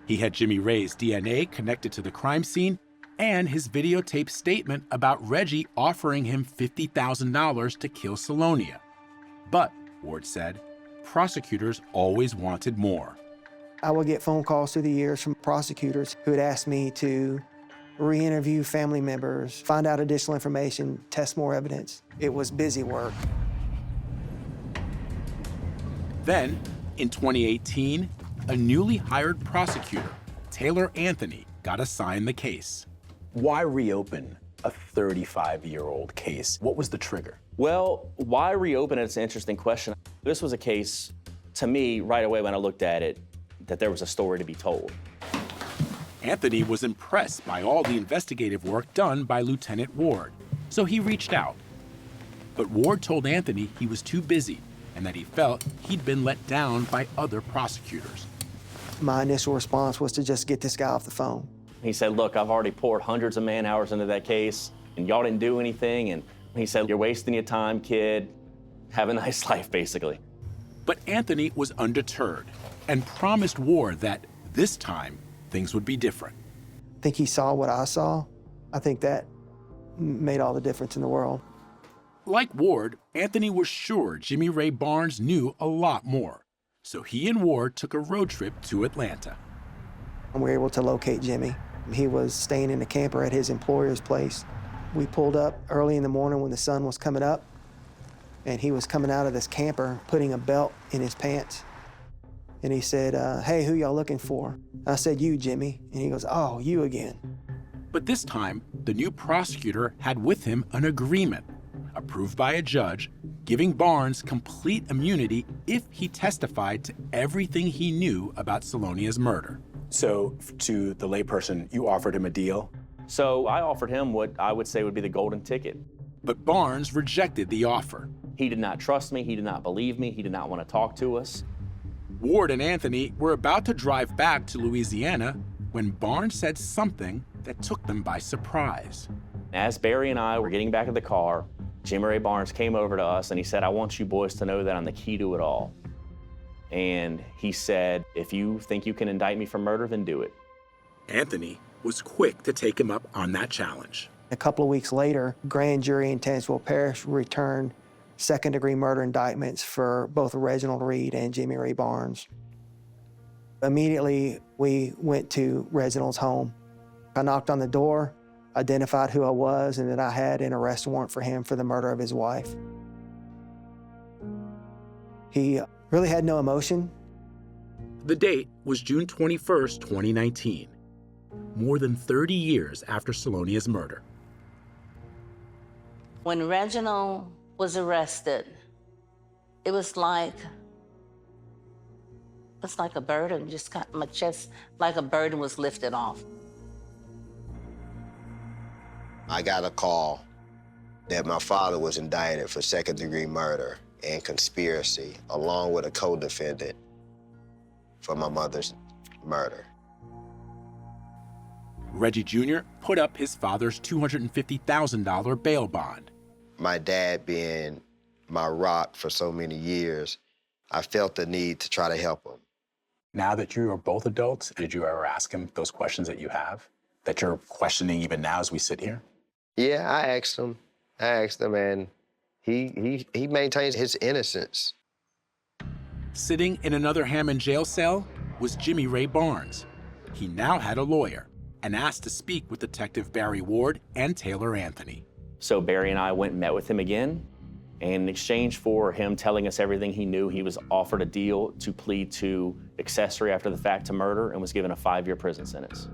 He had Jimmy Ray's DNA connected to the crime scene and his videotaped statement about Reggie offering him $50,000 to kill Salonia. But, Ward said, prosecutors always wanted more. I would get phone calls through the years from prosecutors who would ask me to re-interview family members, find out additional information, test more evidence. It was busy work. Then, in 2018, a newly hired prosecutor, Taylor Anthony, got assigned the case. Why reopen a 35-year-old case? What was the trigger? Well, why reopen it? It's an interesting question. This was a case, to me, right away when I looked at it, that there was a story to be told. Anthony was impressed by all the investigative work done by Lieutenant Ward, so he reached out. But Ward told Anthony he was too busy and that he felt he'd been let down by other prosecutors. My initial response was to just get this guy off the phone. He said, look, I've already poured hundreds of man-hours into that case, and y'all didn't do anything, and he said, you're wasting your time, kid. Have a nice life, basically. But Anthony was undeterred and promised Ward that this time things would be different. I think he saw what I saw. I think that made all the difference in the world. Like Ward, Anthony was sure Jimmy Ray Barnes knew a lot more. So he and Ward took a road trip to Atlanta. And we were able to locate Jimmy. He was staying in a camper at his employer's place. We pulled up early in the morning when the sun was coming up, and he was coming out of this camper, putting a belt in his pants. And he said, hey, who y'all looking for? I said, you, Jimmy. And he goes, oh, you again. But this time, the new prosecutor had with him an agreement, approved by a judge, giving Barnes complete immunity if he testified to everything he knew about Salonia's murder. So, to the layperson, you offered him a deal? So I offered him what I would say would be the golden ticket. But Barnes rejected the offer. He did not trust me, he did not believe me, he did not want to talk to us. Ward and Anthony were about to drive back to Louisiana when Barnes said something that took them by surprise. As Barry and I were getting back in the car, Jimmy Ray Barnes came over to us and he said, I want you boys to know that I'm the key to it all. And he said, if you think you can indict me for murder, then do it. Anthony was quick to take him up on that challenge. A couple of weeks later, grand jury in Tazewell Parish returned second-degree murder indictments for both Reginald Reed and Jimmy Ray Barnes. Immediately, we went to Reginald's home. I knocked on the door, identified who I was, and that I had an arrest warrant for him for the murder of his wife. He really had no emotion. The date was June 21st, 2019, more than 30 years after Salonia's murder. When Reginald was arrested, it was like a burden, just got my chest, like a burden was lifted off. I got a call that my father was indicted for second-degree murder and conspiracy, along with a co-defendant for my mother's murder. Reggie Jr. put up his father's $250,000 bail bond. My dad being my rock for so many years, I felt the need to try to help him. Now that you are both adults, did you ever ask him those questions that you have, that you're questioning even now as we sit here? Yeah, I asked him, and he maintains his innocence. Sitting in another Hammond jail cell was Jimmy Ray Barnes. He now had a lawyer and asked to speak with Detective Barry Ward and Taylor Anthony. So Barry and I went and met with him again. And in exchange for him telling us everything he knew, he was offered a deal to plead to accessory after the fact to murder and was given a 5-year prison sentence.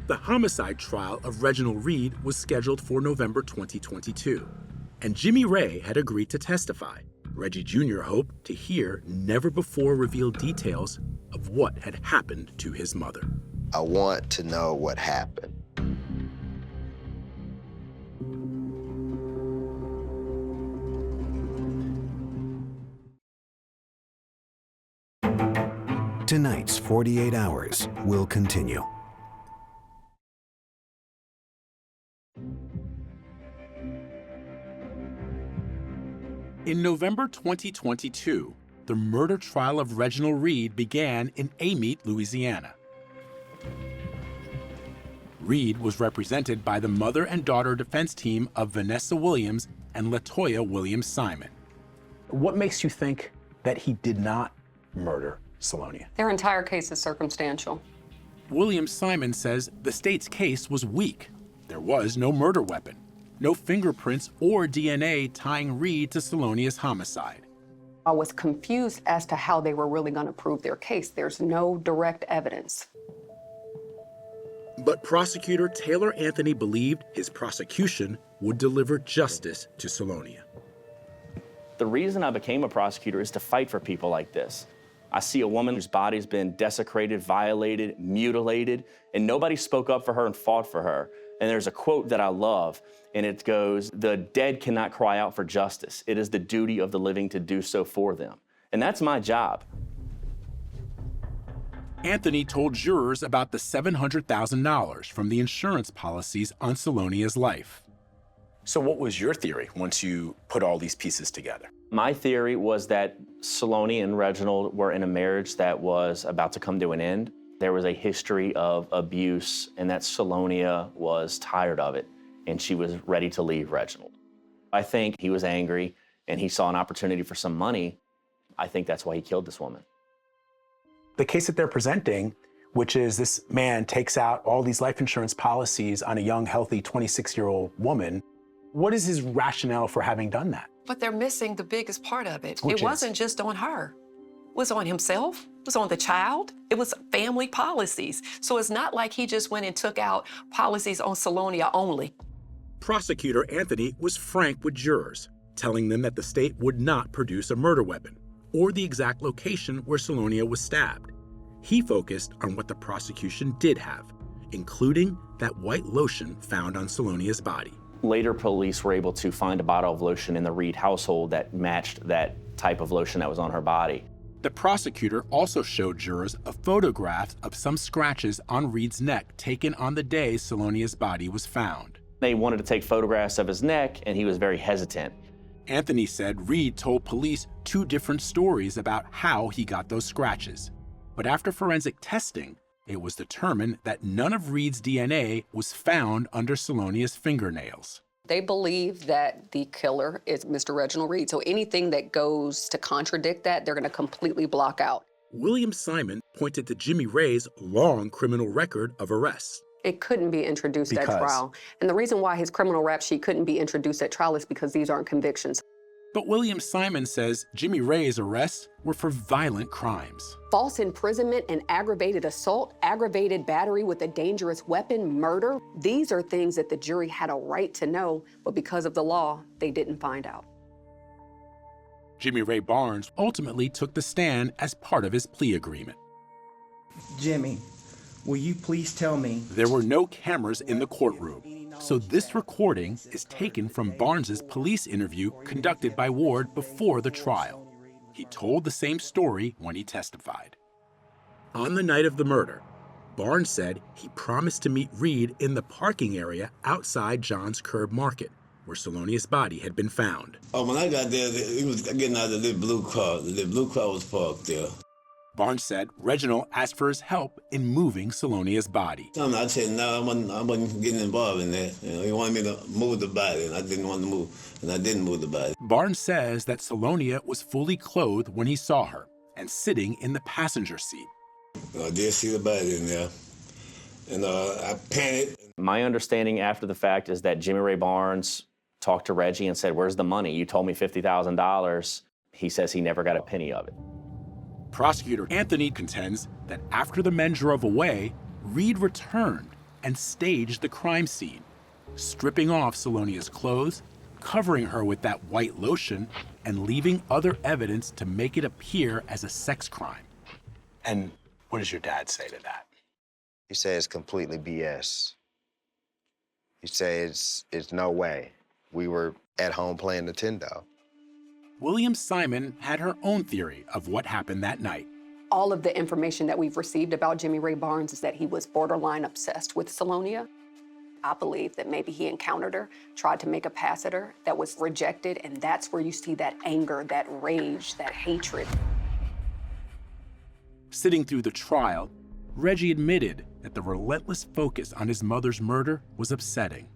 The homicide trial of Reginald Reed was scheduled for November 2022, and Jimmy Ray had agreed to testify. Reggie Jr. hoped to hear never-before-revealed details of what had happened to his mother. I want to know what happened. Tonight's 48 Hours will continue. In November 2022, the murder trial of Reginald Reed began in Amite, Louisiana. Reed was represented by the mother and daughter defense team of Vanessa Williams and LaToya Williams-Simon. What makes you think that he did not murder Salonia? Their entire case is circumstantial. Williams-Simon says the state's case was weak. There was no murder weapon, no fingerprints or DNA tying Reed to Salonia's homicide. I was confused as to how they were really going to prove their case. There's no direct evidence. But prosecutor Taylor Anthony believed his prosecution would deliver justice to Salonia. The reason I became a prosecutor is to fight for people like this. I see a woman whose body's been desecrated, violated, mutilated, and nobody spoke up for her and fought for her. And there's a quote that I love, and it goes, "The dead cannot cry out for justice. It is the duty of the living to do so for them." And that's my job. Anthony told jurors about the $700,000 from the insurance policies on Salonia's life. So what was your theory once you put all these pieces together? My theory was that Salonia and Reginald were in a marriage that was about to come to an end. There was a history of abuse, and that Salonia was tired of it, and she was ready to leave Reginald. I think he was angry, and he saw an opportunity for some money. I think that's why he killed this woman. The case that they're presenting, which is this man takes out all these life insurance policies on a young, healthy 26-year-old woman, what is his rationale for having done that? But they're missing the biggest part of it. Which it wasn't just on her. It was on himself. It was on the child. It was family policies. So it's not like he just went and took out policies on Salonia only. Prosecutor Anthony was frank with jurors, telling them that the state would not produce a murder weapon or the exact location where Salonia was stabbed. He focused on what the prosecution did have, including that white lotion found on Salonia's body. Later, police were able to find a bottle of lotion in the Reed household that matched that type of lotion that was on her body. The prosecutor also showed jurors a photograph of some scratches on Reed's neck taken on the day Salonia's body was found. They wanted to take photographs of his neck, and he was very hesitant. Anthony said Reed told police 2 different stories about how he got those scratches. But after forensic testing, it was determined that none of Reed's DNA was found under Salonia's fingernails. They believe that the killer is Mr. Reginald Reed. So anything that goes to contradict that, they're going to completely block out. Williams-Simon pointed to Jimmy Ray's long criminal record of arrests. It couldn't be introduced at trial. And the reason why his criminal rap sheet couldn't be introduced at trial is because these aren't convictions. But Williams-Simon says Jimmy Ray's arrests were for violent crimes. False imprisonment and aggravated assault, aggravated battery with a dangerous weapon, murder. These are things that the jury had a right to know, but because of the law, they didn't find out. Jimmy Ray Barnes ultimately took the stand as part of his plea agreement. Jimmy, will you please tell me? There were no cameras in the courtroom, so this recording is taken from Barnes's police interview conducted by Ward before the trial. He told the same story when he testified. On the night of the murder, Barnes said he promised to meet Reed in the parking area outside John's Curb Market, where Salonia's body had been found. Oh, when I got there, he was getting out of the blue car. The blue car was parked there. Barnes said Reginald asked for his help in moving Salonia's body. I said, no, I wasn't getting involved in that. He wanted me to move the body, and I didn't want to move, and I didn't move the body. Barnes says that Salonia was fully clothed when he saw her, and sitting in the passenger seat. I did see the body in there, and I panicked. My understanding after the fact is that Jimmy Ray Barnes talked to Reggie and said, "Where's the money? You told me $50,000. He says he never got a penny of it. Prosecutor Anthony contends that after the men drove away, Reed returned and staged the crime scene, stripping off Salonia's clothes, covering her with that white lotion, and leaving other evidence to make it appear as a sex crime. And what does your dad say to that? He says it's completely BS. He says it's no way. We were at home playing Nintendo. William Simon had her own theory of what happened that night. All of the information that we've received about Jimmy Ray Barnes is that he was borderline obsessed with Salonia. I believe that maybe he encountered her, tried to make a pass at her, that was rejected, and that's where you see that anger, that rage, that hatred. Sitting through the trial, Reggie admitted that the relentless focus on his mother's murder was upsetting,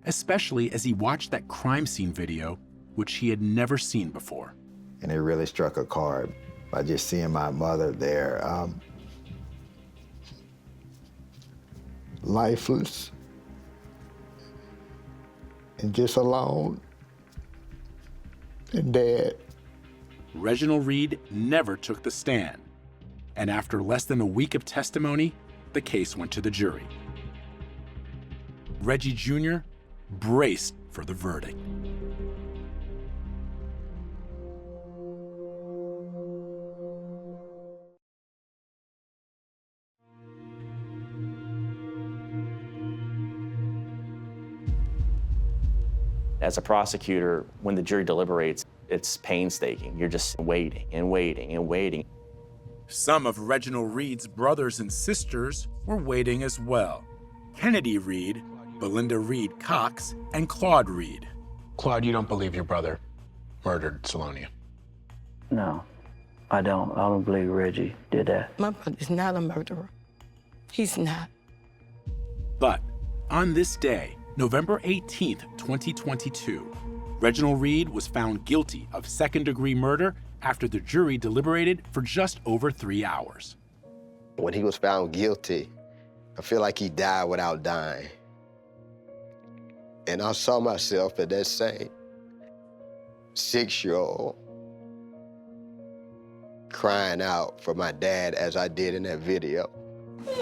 especially as he watched that crime scene video, which he had never seen before. And it really struck a chord by just seeing my mother there, lifeless and just alone and dead. Reginald Reed never took the stand, and after less than a week of testimony, the case went to the jury. Reggie Jr. braced for the verdict. As a prosecutor, when the jury deliberates, it's painstaking. You're just waiting and waiting and waiting. Some of Reginald Reed's brothers and sisters were waiting as well. Kennedy Reed, Belinda Reed Cox, and Claude Reed. Claude, you don't believe your brother murdered Salonia? No, I don't. I don't believe Reggie did that. My brother's not a murderer. He's not. But on this day, November 18th, 2022, Reginald Reed was found guilty of second-degree murder after the jury deliberated for just over 3 hours. When he was found guilty, I feel like he died without dying. And I saw myself at that same 6-year-old crying out for my dad as I did in that video.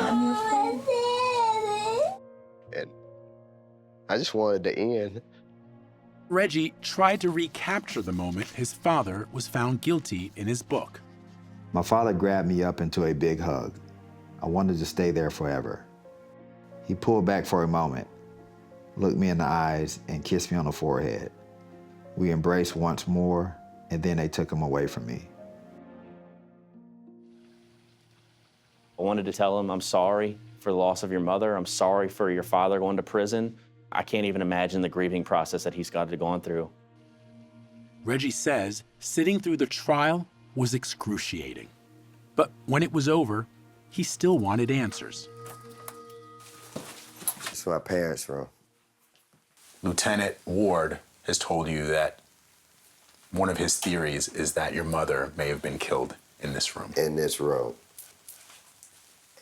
I'm your friend. And I just wanted to end. Reggie tried to recapture the moment his father was found guilty in his book. My father grabbed me up into a big hug. I wanted to stay there forever. He pulled back for a moment, looked me in the eyes, and kissed me on the forehead. We embraced once more, and then they took him away from me. I wanted to tell him, I'm sorry for the loss of your mother. I'm sorry for your father going to prison. I can't even imagine the grieving process that he's got to go on through. Reggie says sitting through the trial was excruciating. But when it was over, he still wanted answers. It's my parents' room. Lieutenant Ward has told you that one of his theories is that your mother may have been killed in this room. In this room.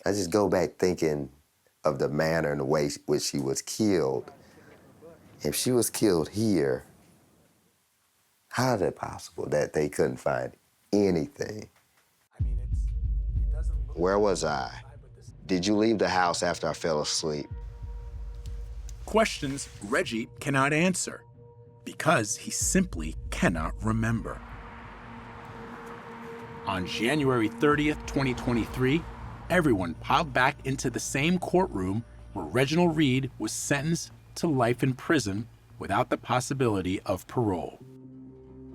I just go back thinking of the manner and the way which she was killed. If she was killed here, how is it possible that they couldn't find anything? Where was I? Did you leave the house after I fell asleep? Questions Reggie cannot answer because he simply cannot remember. On January 30th, 2023, everyone piled back into the same courtroom where Reginald Reed was sentenced to life in prison without the possibility of parole.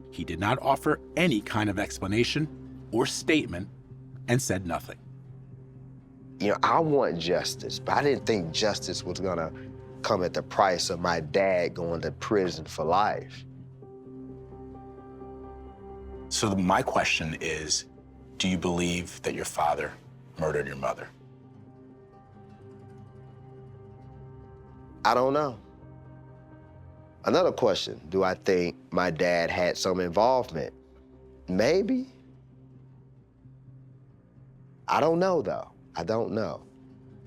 He did not offer any kind of explanation or statement and said nothing. You know, I want justice, but I didn't think justice was gonna come at the price of my dad going to prison for life. So my question is, do you believe that your father murdered your mother? I don't know. Another question, do I think my dad had some involvement? Maybe. I don't know, though. I don't know.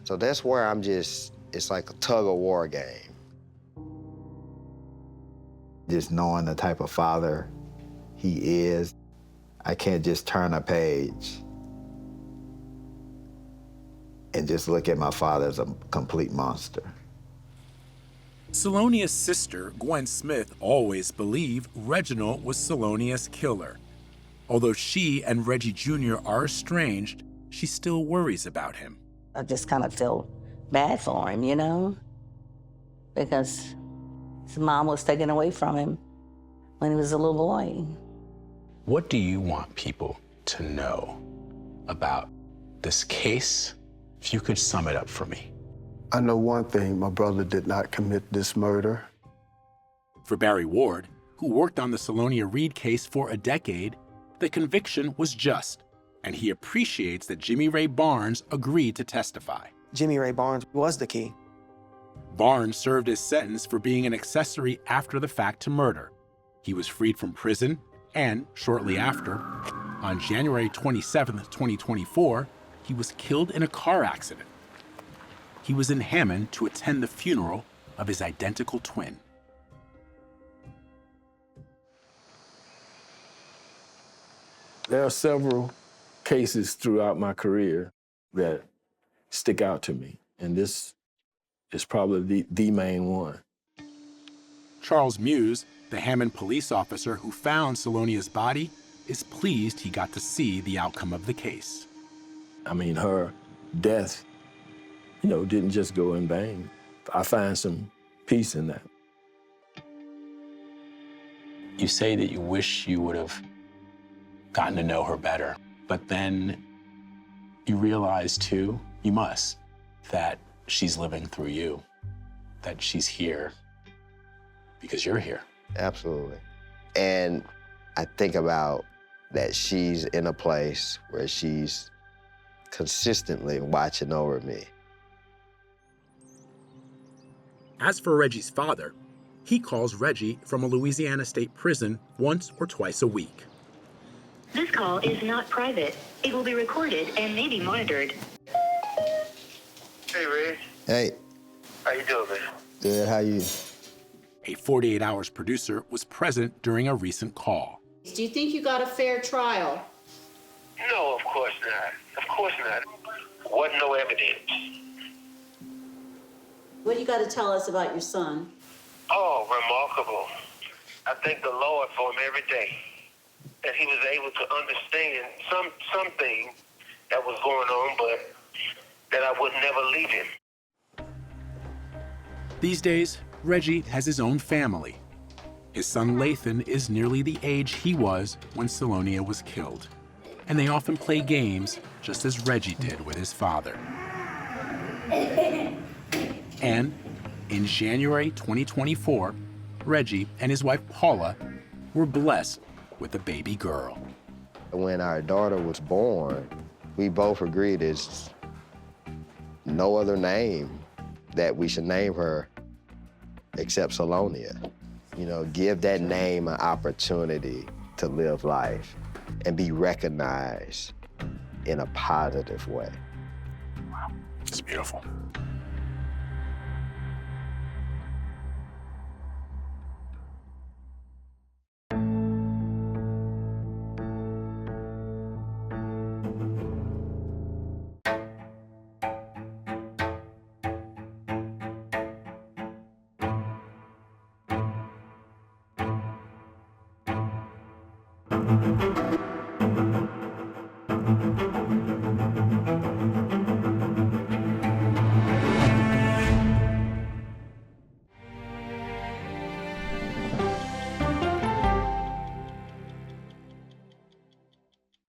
So that's where it's like a tug-of-war game. Just knowing the type of father he is, I can't just turn a page and just look at my father as a complete monster. Salonia's sister, Gwen Smith, always believed Reginald was Salonia's killer. Although she and Reggie Jr. are estranged, she still worries about him. I just kind of feel bad for him, you know? Because his mom was taken away from him when he was a little boy. What do you want people to know about this case? If you could sum it up for me. I know one thing, my brother did not commit this murder. For Barry Ward, who worked on the Salonia Reed case for a decade, the conviction was just, and he appreciates that Jimmy Ray Barnes agreed to testify. Jimmy Ray Barnes was the key. Barnes served his sentence for being an accessory after the fact to murder. He was freed from prison, and shortly after, on January 27, 2024, he was killed in a car accident. He was in Hammond to attend the funeral of his identical twin. There are several cases throughout my career that stick out to me, and this is probably the main one. Charles Muse, the Hammond police officer who found Salonia's body, is pleased he got to see the outcome of the case. I mean, her death, didn't just go in vain. I find some peace in that. You say that you wish you would have gotten to know her better, but then you realize too, you must, that she's living through you, that she's here because you're here. Absolutely. And I think about that she's in a place where she's consistently watching over me. As for Reggie's father, he calls Reggie from a Louisiana state prison once or twice a week. This call is not private. It will be recorded and may be monitored. Hey, Ray. Hey. How you doing, man? Good, how you? A 48 Hours producer was present during a recent call. Do you think you got a fair trial? No, of course not. Of course not. Wasn't no evidence. What you got to tell us about your son? Oh, remarkable. I thank the Lord for him every day. That he was able to understand something that was going on, but that I would never leave him. These days, Reggie has his own family. His son Lathan is nearly the age he was when Salonia was killed. And they often play games just as Reggie did with his father. And in January 2024, Reggie and his wife Paula were blessed with a baby girl. When our daughter was born, we both agreed there's no other name that we should name her except Salonia. Give that name an opportunity to live life and be recognized in a positive way. Wow, it's beautiful.